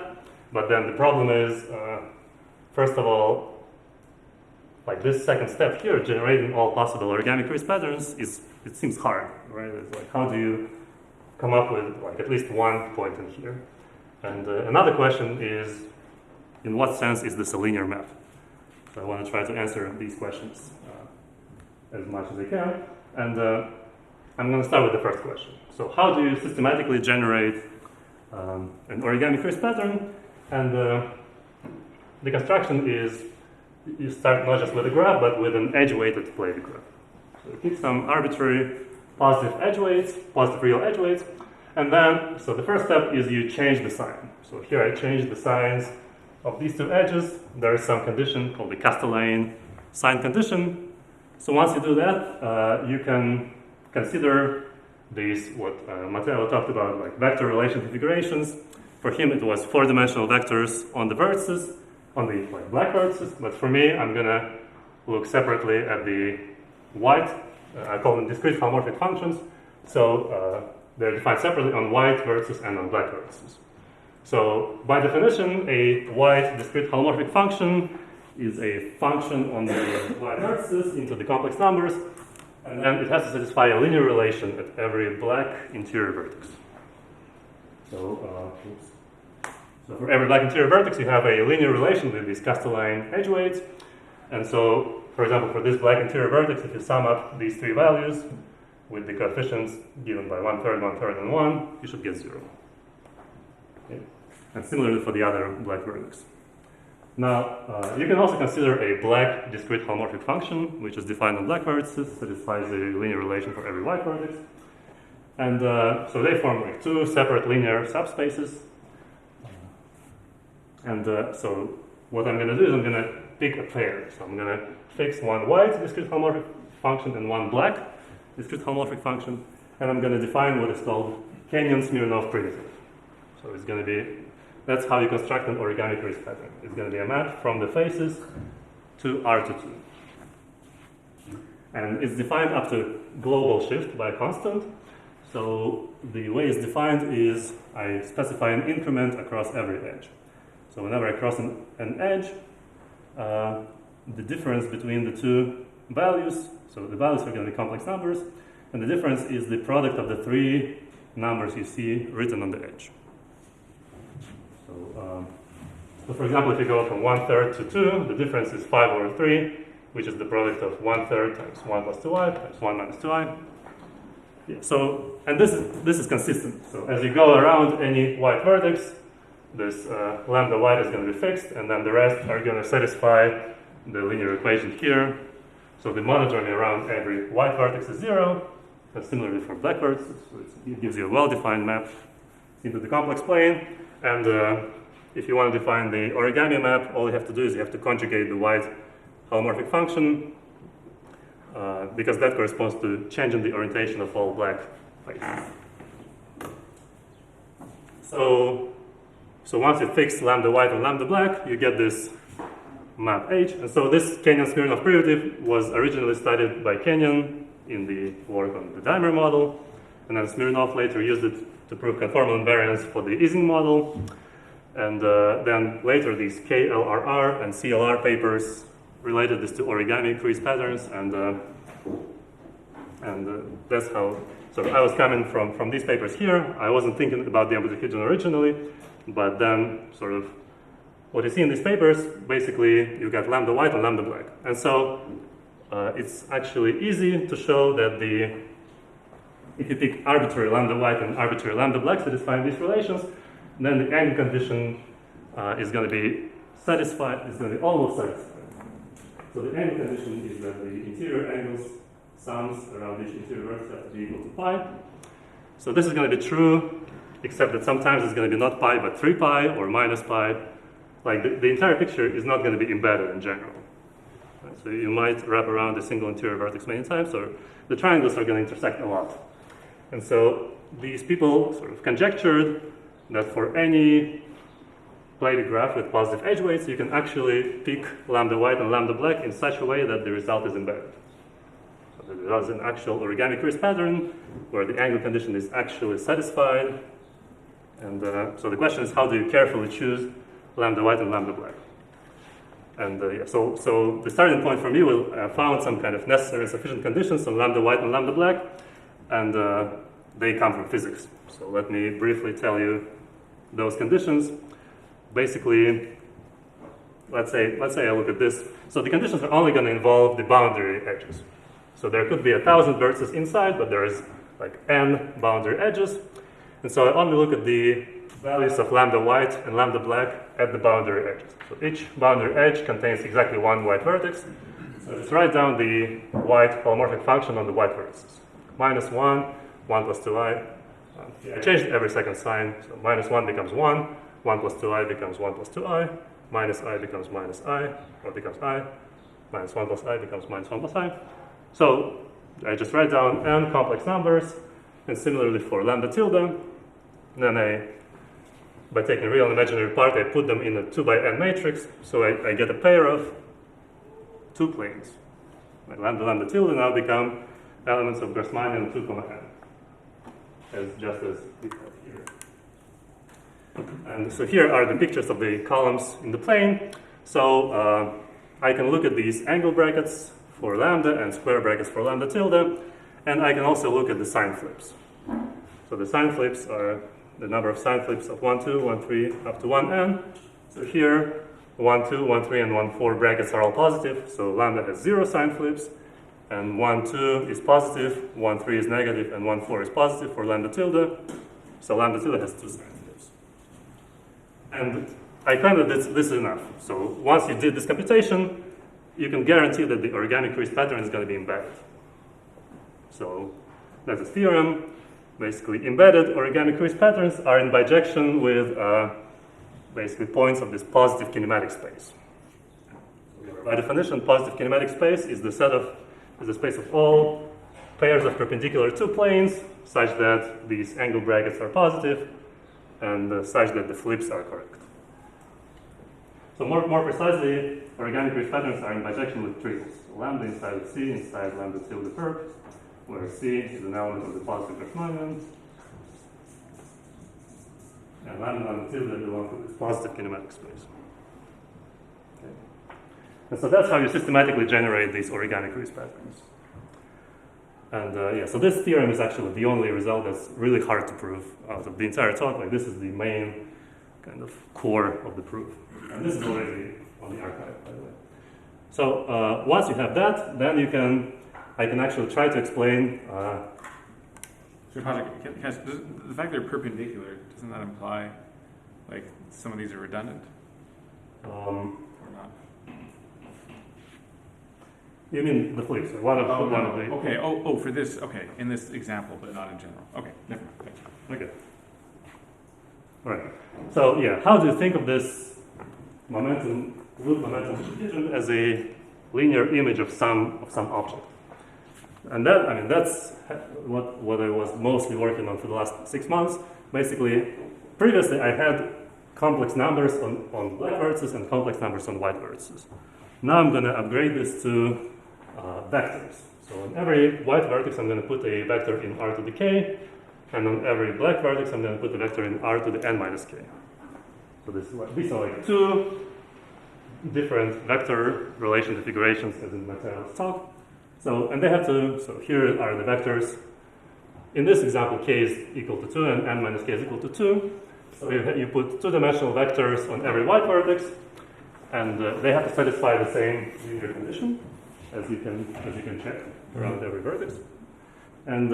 but then the problem is, first of all, like this second step here, generating all possible origami crease patterns, it seems hard, right? It's like, how do you come up with like at least one point in here? And another question is, in what sense is this a linear map? So I want to try to answer these questions as much as I can. And I'm going to start with the first question. So how do you systematically generate an origami crease pattern? And the construction is you start not just with a graph, but with an edge-weighted Pleiadic graph. So you pick some arbitrary positive edge weights, positive real edge weights, and then, so the first step is you change the sign. So here I change the signs of these two edges. There is some condition called the Castellane sign condition. So once you do that, you can consider these, what Matteo talked about, like vector relation configurations. For him, it was 4-dimensional vectors on the vertices, on the black vertices. But for me, I'm going to look separately at the white. I call them discrete holomorphic functions. So they're defined separately on white vertices and on black vertices. So by definition, a white discrete holomorphic function is a function on the white vertices into the complex numbers, and then it has to satisfy a linear relation at every black interior vertex. So for every black interior vertex, you have a linear relation with these Castellane edge weights, And so, for example, for this black interior vertex, if you sum up these three values with the coefficients given by 1/3, 1/3, and 1, you should get 0. Okay. And similarly for the other black vertex. Now, you can also consider a black discrete holomorphic function, which is defined on black vertices, satisfies the linear relation for every white vertex. And so they form like two separate linear subspaces. And so what I'm going to do is I'm going to pick a pair. So I'm going to fix one white discrete holomorphic function and one black discrete holomorphic function. And I'm going to define what is called Kenyon-Smirnov primitive. So it's going to be, that's how you construct an origami crease pattern. It's going to be a map from the faces to R to 2. And it's defined up to global shift by a constant. So the way it's defined is I specify an increment across every edge. So whenever I cross an edge, the difference between the two values, so the values are going to be complex numbers, and the difference is the product of the three numbers you see written on the edge. So for example, if you go from 1/3 to 2, the difference is 5/3, which is the product of 1/3 times 1 plus 2i times 1 minus 2i. Yeah, so, and this is consistent. So as you go around any white vertex, this lambda white is going to be fixed, and then the rest are going to satisfy the linear equation here. So the monodromy around every white vertex is 0, and similarly for black vertices, so it gives you a well-defined map into the complex plane. And if you want to define the origami map, all you have to do is you have to conjugate the white holomorphic function, because that corresponds to changing the orientation of all black faces. So once you fix lambda white and lambda black, you get this map H. And so this Kenyon-Smirnov primitive was originally studied by Kenyon in the work on the dimer model, and then Smirnov later used it to prove conformal invariance for the Ising model. And then later these KLRR and CLR papers related this to origami crease patterns, and that's how. So I was coming from these papers here. I wasn't thinking about the Amplituhedron originally, but then sort of what you see in these papers, basically you got lambda white and lambda black. And so it's actually easy to show that if you pick arbitrary lambda white and arbitrary lambda black satisfying these relations, then the angle condition is going to be satisfied, is going to be almost satisfied. So the angle condition is that the interior angles sums around each interior vertex have to be equal to pi. So this is going to be true, except that sometimes it's going to be not pi, but 3 pi or minus pi. Like the entire picture is not going to be embedded in general. Right? So you might wrap around a single interior vertex many times, or the triangles are going to intersect a lot. And so these people sort of conjectured that for any Pleiadic graph with positive edge weights, you can actually pick lambda white and lambda black in such a way that the result is embedded. So there is an actual origami crease pattern where the angle condition is actually satisfied. And so the question is, how do you carefully choose lambda white and lambda black? And so the starting point for me was I found some kind of necessary and sufficient conditions on lambda white and lambda black, and they come from physics. So let me briefly tell you those conditions. Basically, let's say I look at this. So the conditions are only going to involve the boundary edges. So there could be 1,000 vertices inside, but there is like n boundary edges. And so I only look at the values of lambda white and lambda black at the boundary edges. So each boundary edge contains exactly one white vertex. So just write down the white holomorphic function on the white vertices. -1, 1 plus 2i. I changed every second sign. So -1 becomes 1, 1 plus 2i becomes 1 plus 2i, minus I becomes minus I, or becomes I, minus 1 plus I becomes minus 1 plus I. So I just write down n complex numbers, and similarly for lambda tilde, then by taking real and imaginary part, I put them in a 2 by n matrix, so I get a pair of two planes. My lambda tilde now become elements of Grassmannian 2, n, just as we have here. And so here are the pictures of the columns in the plane. So I can look at these angle brackets for lambda and square brackets for lambda tilde, and I can also look at the sign flips. So the sign flips are the number of sign flips of 1, 2, 1, 3, up to 1n. So here 1, 2, 1, 3, and 1, 4 brackets are all positive, so lambda has 0 sign flips, and 1, 2 is positive, 1, 3 is negative, and 1, 4 is positive for lambda tilde. So lambda tilde has 2 sign flips. And I claim that this is enough. So once you did this computation, you can guarantee that the origami crease pattern is going to be embedded. So that's a theorem. Basically, embedded origami crease patterns are in bijection with basically points of this positive kinematic space. By definition, positive kinematic space is the space of all pairs of perpendicular two planes such that these angle brackets are positive and such that the flips are correct. So more precisely, origami crease patterns are in bijection with triangles. So lambda inside of C inside lambda tilde perp, where C is an element of the positive Grassmannian, and lambda tilde belongs to this positive kinematic space. Okay. And so that's how you systematically generate these origami crease patterns. And so this theorem is actually the only result that's really hard to prove out of the entire talk. Like, this is the main kind of core of the proof. And this is already on the archive, by the way. So once you have that, then I can actually try to explain. So, the fact they're perpendicular, doesn't that imply like some of these are redundant? Or not? You mean the flips? One of the. Okay. For this. Okay, in this example, but not in general. Okay. Never mind. Okay. All right. So yeah, how do you think of this loop momentum distribution as a linear image of some object? And that's what I was mostly working on for the last 6 months. Basically, previously I had complex numbers on black vertices and complex numbers on white vertices. Now I'm going to upgrade this to vectors. So on every white vertex I'm going to put a vector in r to the k, and on every black vertex I'm going to put a vector in r to the n minus k. So these are like two different vector relation configurations as in Matteo's talk. So here are the vectors. In this example, k is equal to 2 and n minus k is equal to 2. So you put two-dimensional vectors on every white vertex, and they have to satisfy the same linear condition as you can check around every vertex. And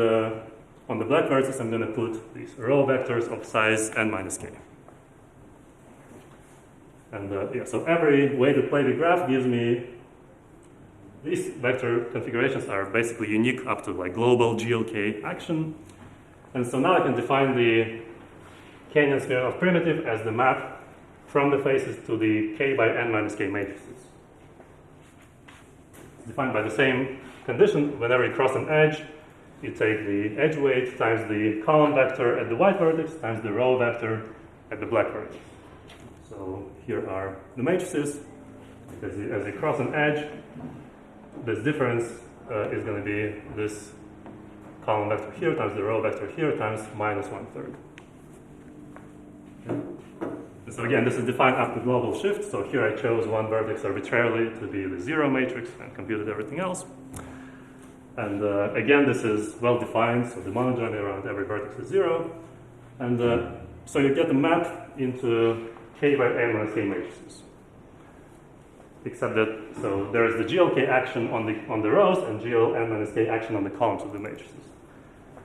on the black vertex, I'm going to put these row vectors of size n minus k. And so every way to play the graph gives me these vector configurations are basically unique up to like global GLK action. And so now I can define the Canyon Smirnov primitive as the map from the faces to the k by n minus k matrices. It's defined by the same condition. Whenever you cross an edge, you take the edge weight times the column vector at the white vertex times the row vector at the black vertex. So here are the matrices. Because as you cross an edge, this difference is going to be this column vector here times the row vector here times minus 1/3. Okay. And so again, this is defined after global shift. So here I chose one vertex arbitrarily to be the zero matrix and computed everything else. And again, this is well defined. So the monojoin around every vertex is 0. And so you get the map into k by n minus k matrices. Except that, so there is the GLK action on the rows and GLN minus k action on the columns of the matrices.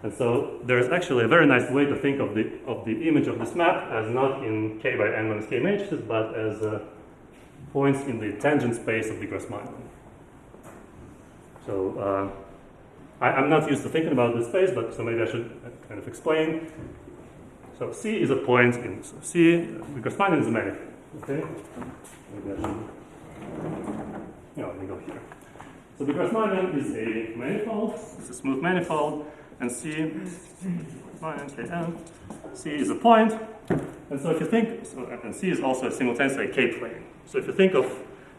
And so there is actually a very nice way to think of the image of this map as not in k by n minus k matrices, but as points in the tangent space of the Grassmannian. So I'm not used to thinking about this space, but so maybe I should kind of explain. So C is a point in C. The Grassmannian is a manifold. Okay. Maybe I should. Let me go here. So the Grassmannian is a manifold. It's a smooth manifold, and C is a point. And so if you think, and C is also simultaneously a k-plane. So if you think of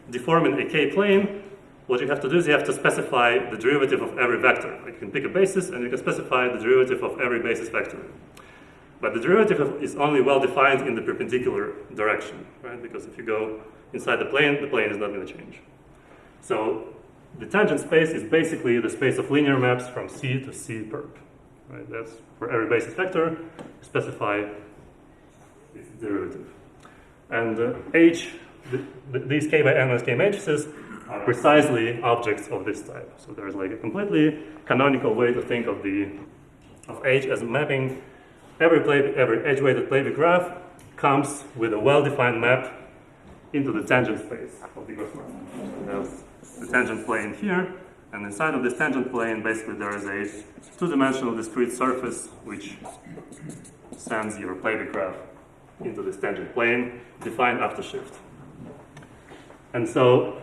deforming a k-plane, what you have to do is you have to specify the derivative of every vector. Like you can pick a basis, and you can specify the derivative of every basis vector. But the derivative is only well defined in the perpendicular direction, right? Because if you go inside the plane is not going to change. So the tangent space is basically the space of linear maps from C to C perp. Right? That's for every basis vector, specify its derivative. And H these k by n minus k matrices are precisely objects of this type. So there's like a completely canonical way to think of H as mapping. Every edge-weighted Playback graph comes with a well-defined map into the tangent space of the Grassmann. So there's the tangent plane here, and inside of this tangent plane, basically there is a two-dimensional discrete surface which sends your Playback graph into this tangent plane, defined up to shift. And so,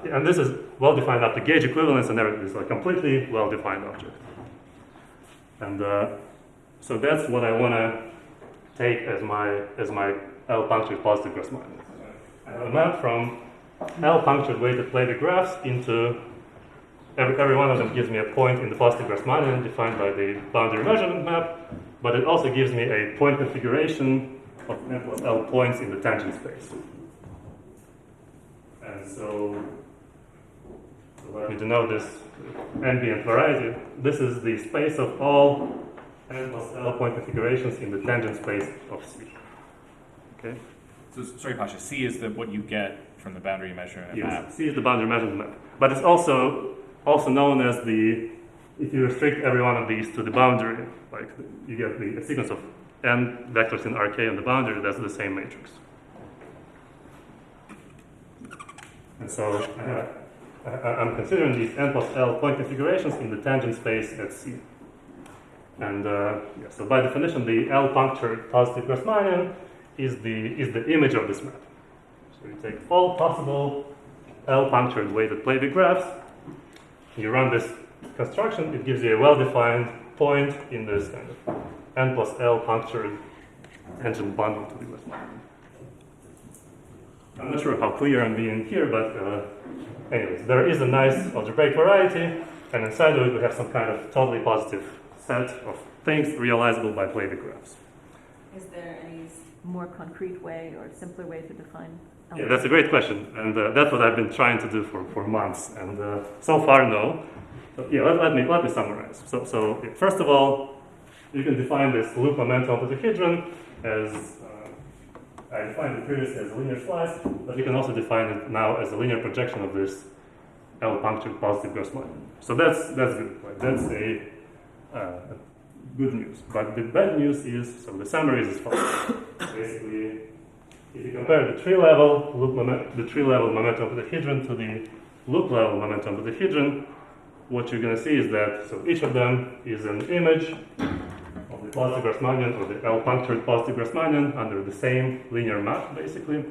and this is well-defined up to gauge equivalence and everything. It's a completely well-defined object. And so that's what I want to take as my L-punctured positive Grassmann. I have a map from L-punctured weighted Playback graphs into every one of them gives me a point in the positive Grassmannian defined by the boundary measurement map, but it also gives me a point configuration of n plus L points in the tangent space. And so let me denote this ambient variety. This is the space of all n plus L point configurations in the tangent space of C. Okay. So, sorry, Pasha, C is what you get from the boundary measurement map. Yes, C is the boundary measurement map. But it's also known as if you restrict every one of these to the boundary, like you get a sequence of n vectors in Rk on the boundary, that's the same matrix. And so I'm considering these n plus L point configurations in the tangent space at C. And so by definition, the L-punctured positive Grassmannian is the image of this map. So you take all possible L-punctured weighted Playback graphs, you run this construction, it gives you a well-defined point in this kind of n plus L punctured tangent bundle to the Grassmannian. I'm not sure how clear I'm being here, but anyways, there is a nice algebraic variety, and inside of it we have some kind of totally positive set of things realizable by Playback graphs. Is there any more concrete way or simpler way to define L? Yeah, that's a great question, and that's what I've been trying to do for months, and so far, no. So, yeah, let me summarize. So first of all, you can define this loop momentum amplituhedron as I defined it previously as a linear slice, but you can also define it now as a linear projection of this L-punctured positive Grassmannian. So that's good. Right? That's a good news. But the bad news is, so the summary is as follows. Basically, if you compare the tree level momentum amplituhedron to the loop level momentum amplituhedron, what you're going to see is that so each of them is an image of the positive Grassmannian or the L-punctured positive Grassmannian under the same linear map, basically.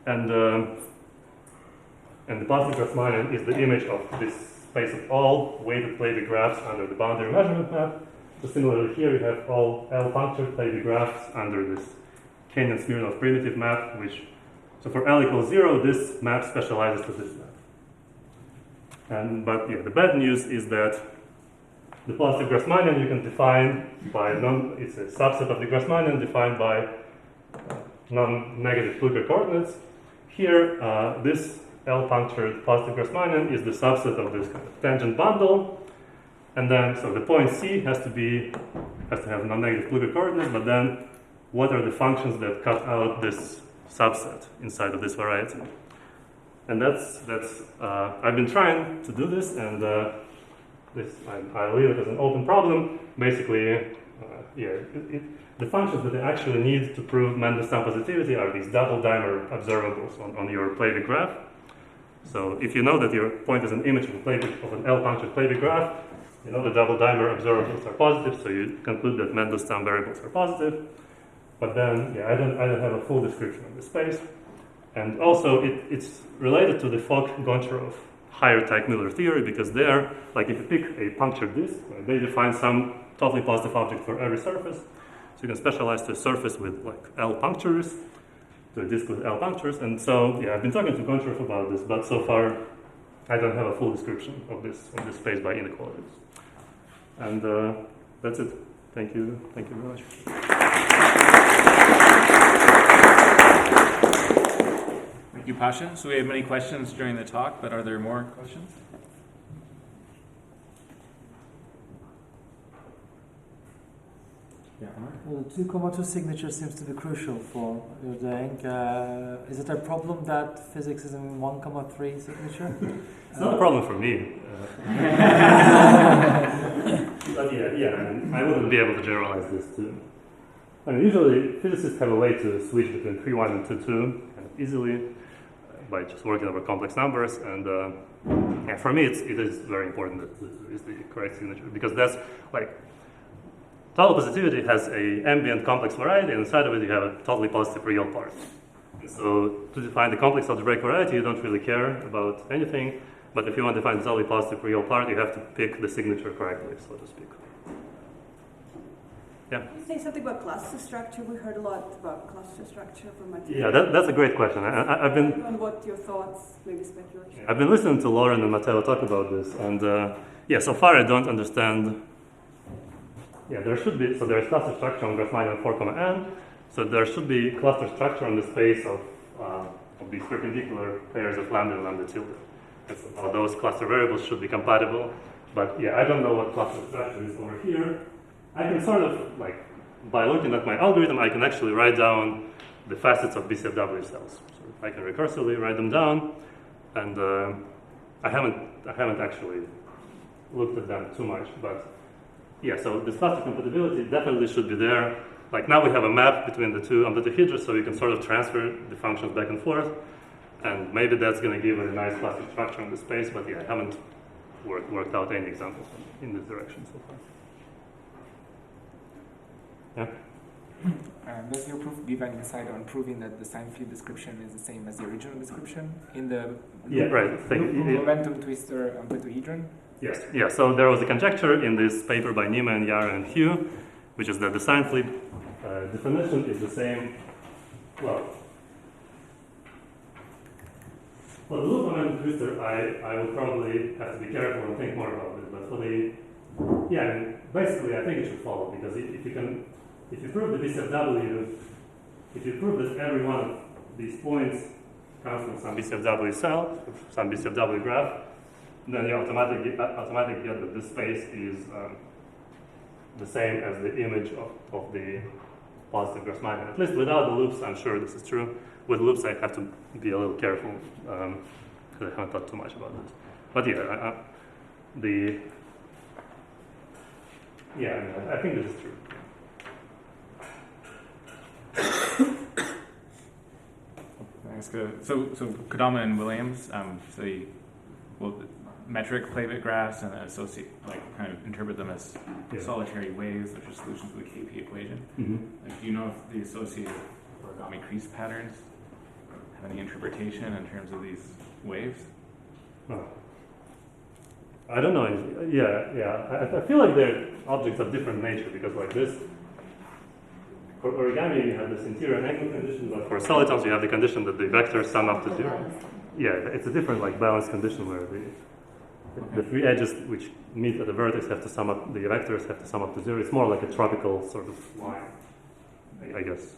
And the positive Grassmannian is the image of this space of all weighted Playback graphs under the boundary measurement map. So similarly here you have all L-punctured Playback graphs under this Kenyan-Smirnov primitive map, so for L equals 0, this map specializes to this map. But yeah, the bad news is that the positive Grassmannian you can define by it's a subset of the Grassmannian defined by non-negative Fluker coordinates. Here, this L-punctured positive Grassmannian is the subset of this kind of tangent bundle, and then so the point C has to have non-negative Fluker coordinates. But then, what are the functions that cut out this subset inside of this variety? And that's I've been trying to do this, and I leave it as an open problem. Basically, the functions that they actually need to prove Mandelstam positivity are these double dimer observables on your Playback graph. So if you know that your point is an image of an L-punctured Playback graph, you know the double dimer observables are positive, so you conclude that Mandelstam variables are positive. But then, I don't have a full description of the space. And also, it's related to the Fock-Goncharov higher Teichmüller theory, because there, like if you pick a punctured disk, right, they define some totally positive object for every surface. So you can specialize to a surface with like L punctures, to a disk with L punctures. And so, I've been talking to Goncharov about this, but so far I don't have a full description of this space by inequalities. And that's it. Thank you very much. Thank you, Pasha. So we had many questions during the talk, but are there more questions? Yeah, Mark? Well, 2,2 signature seems to be crucial for your doing. Is it a problem that physics is in 1,3 signature? It's not a problem for me. But yeah, I wouldn't be able to generalize this too. I mean, usually physicists have a way to switch between 3,1 and 2,2 kind of easily by just working over complex numbers. And yeah, for me, it is very important that 2,2 is the correct signature, because that's like total positivity has a ambient complex variety, and inside of it you have a totally positive real part. And so to define the complex algebraic variety, you don't really care about anything. But if you want to find the totally positive real part, you have to pick the signature correctly, so to speak. Yeah. Can you say something about cluster structure? We heard a lot about cluster structure from materials. Yeah, that's a great question. I've been. And what your thoughts, maybe speculation. I've been listening to Lauren and Matteo talk about this, and yeah, so far I don't understand. Yeah, there should be. So there's cluster structure on Grassmannian 4,n. So there should be cluster structure on the space of these perpendicular pairs of lambda and lambda tilde. And so those cluster variables should be compatible. But yeah, I don't know what cluster structure is over here. I can sort of, like, by looking at my algorithm, I can actually write down the facets of BCFW cells. So I can recursively write them down, and I haven't actually looked at them too much. But yeah, so this cluster compatibility definitely should be there. Like now we have a map between the two Amplituhedra, so we can sort of transfer the functions back and forth, and maybe that's going to give a nice cluster structure in the space. But yeah, I haven't worked out any examples in this direction so far. Yeah. Does your proof give any insight on proving that the sign field description is the same as the original description in the momentum twister Amplituhedron? Yes. Yeah. So there was a conjecture in this paper by Niemann, Yara, and Hugh, which is that the sign flip definition is the same. Well, for the loop momentum twister, I would probably have to be careful and think more about this. But for the basically, I think it should follow, because if you prove the BCFW, if you prove that every one of these points comes from some BCFW cell, some BCFW graph, then you automatically get that this space is the same as the image of the positive Grassmannian. At least without the loops, I'm sure this is true. With loops, I have to be a little careful, because I haven't thought too much about this. But yeah, I think this is true. So Kodama and Williams, metric Plavit graphs and associate, kind of interpret them as solitary waves, which are solutions to the KP equation. Mm-hmm. Do you know if the associated origami crease patterns have any interpretation in terms of these waves? No. I don't know. I feel like they're objects of different nature, because like this, for origami you have this interior angle condition, but for solitons you have the condition that the vectors sum up to 0. Yeah, it's a different balance condition where the three edges which meet at the vertex have to sum up, the vectors have to sum up to 0. It's more like a tropical sort of line, I guess,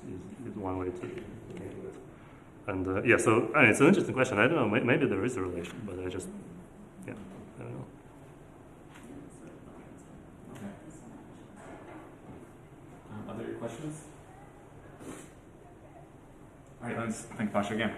is one way to think of it. And so it's an interesting question. I don't know, maybe there is a relation, but I don't know. Other questions? All right, let's thank Pasha again.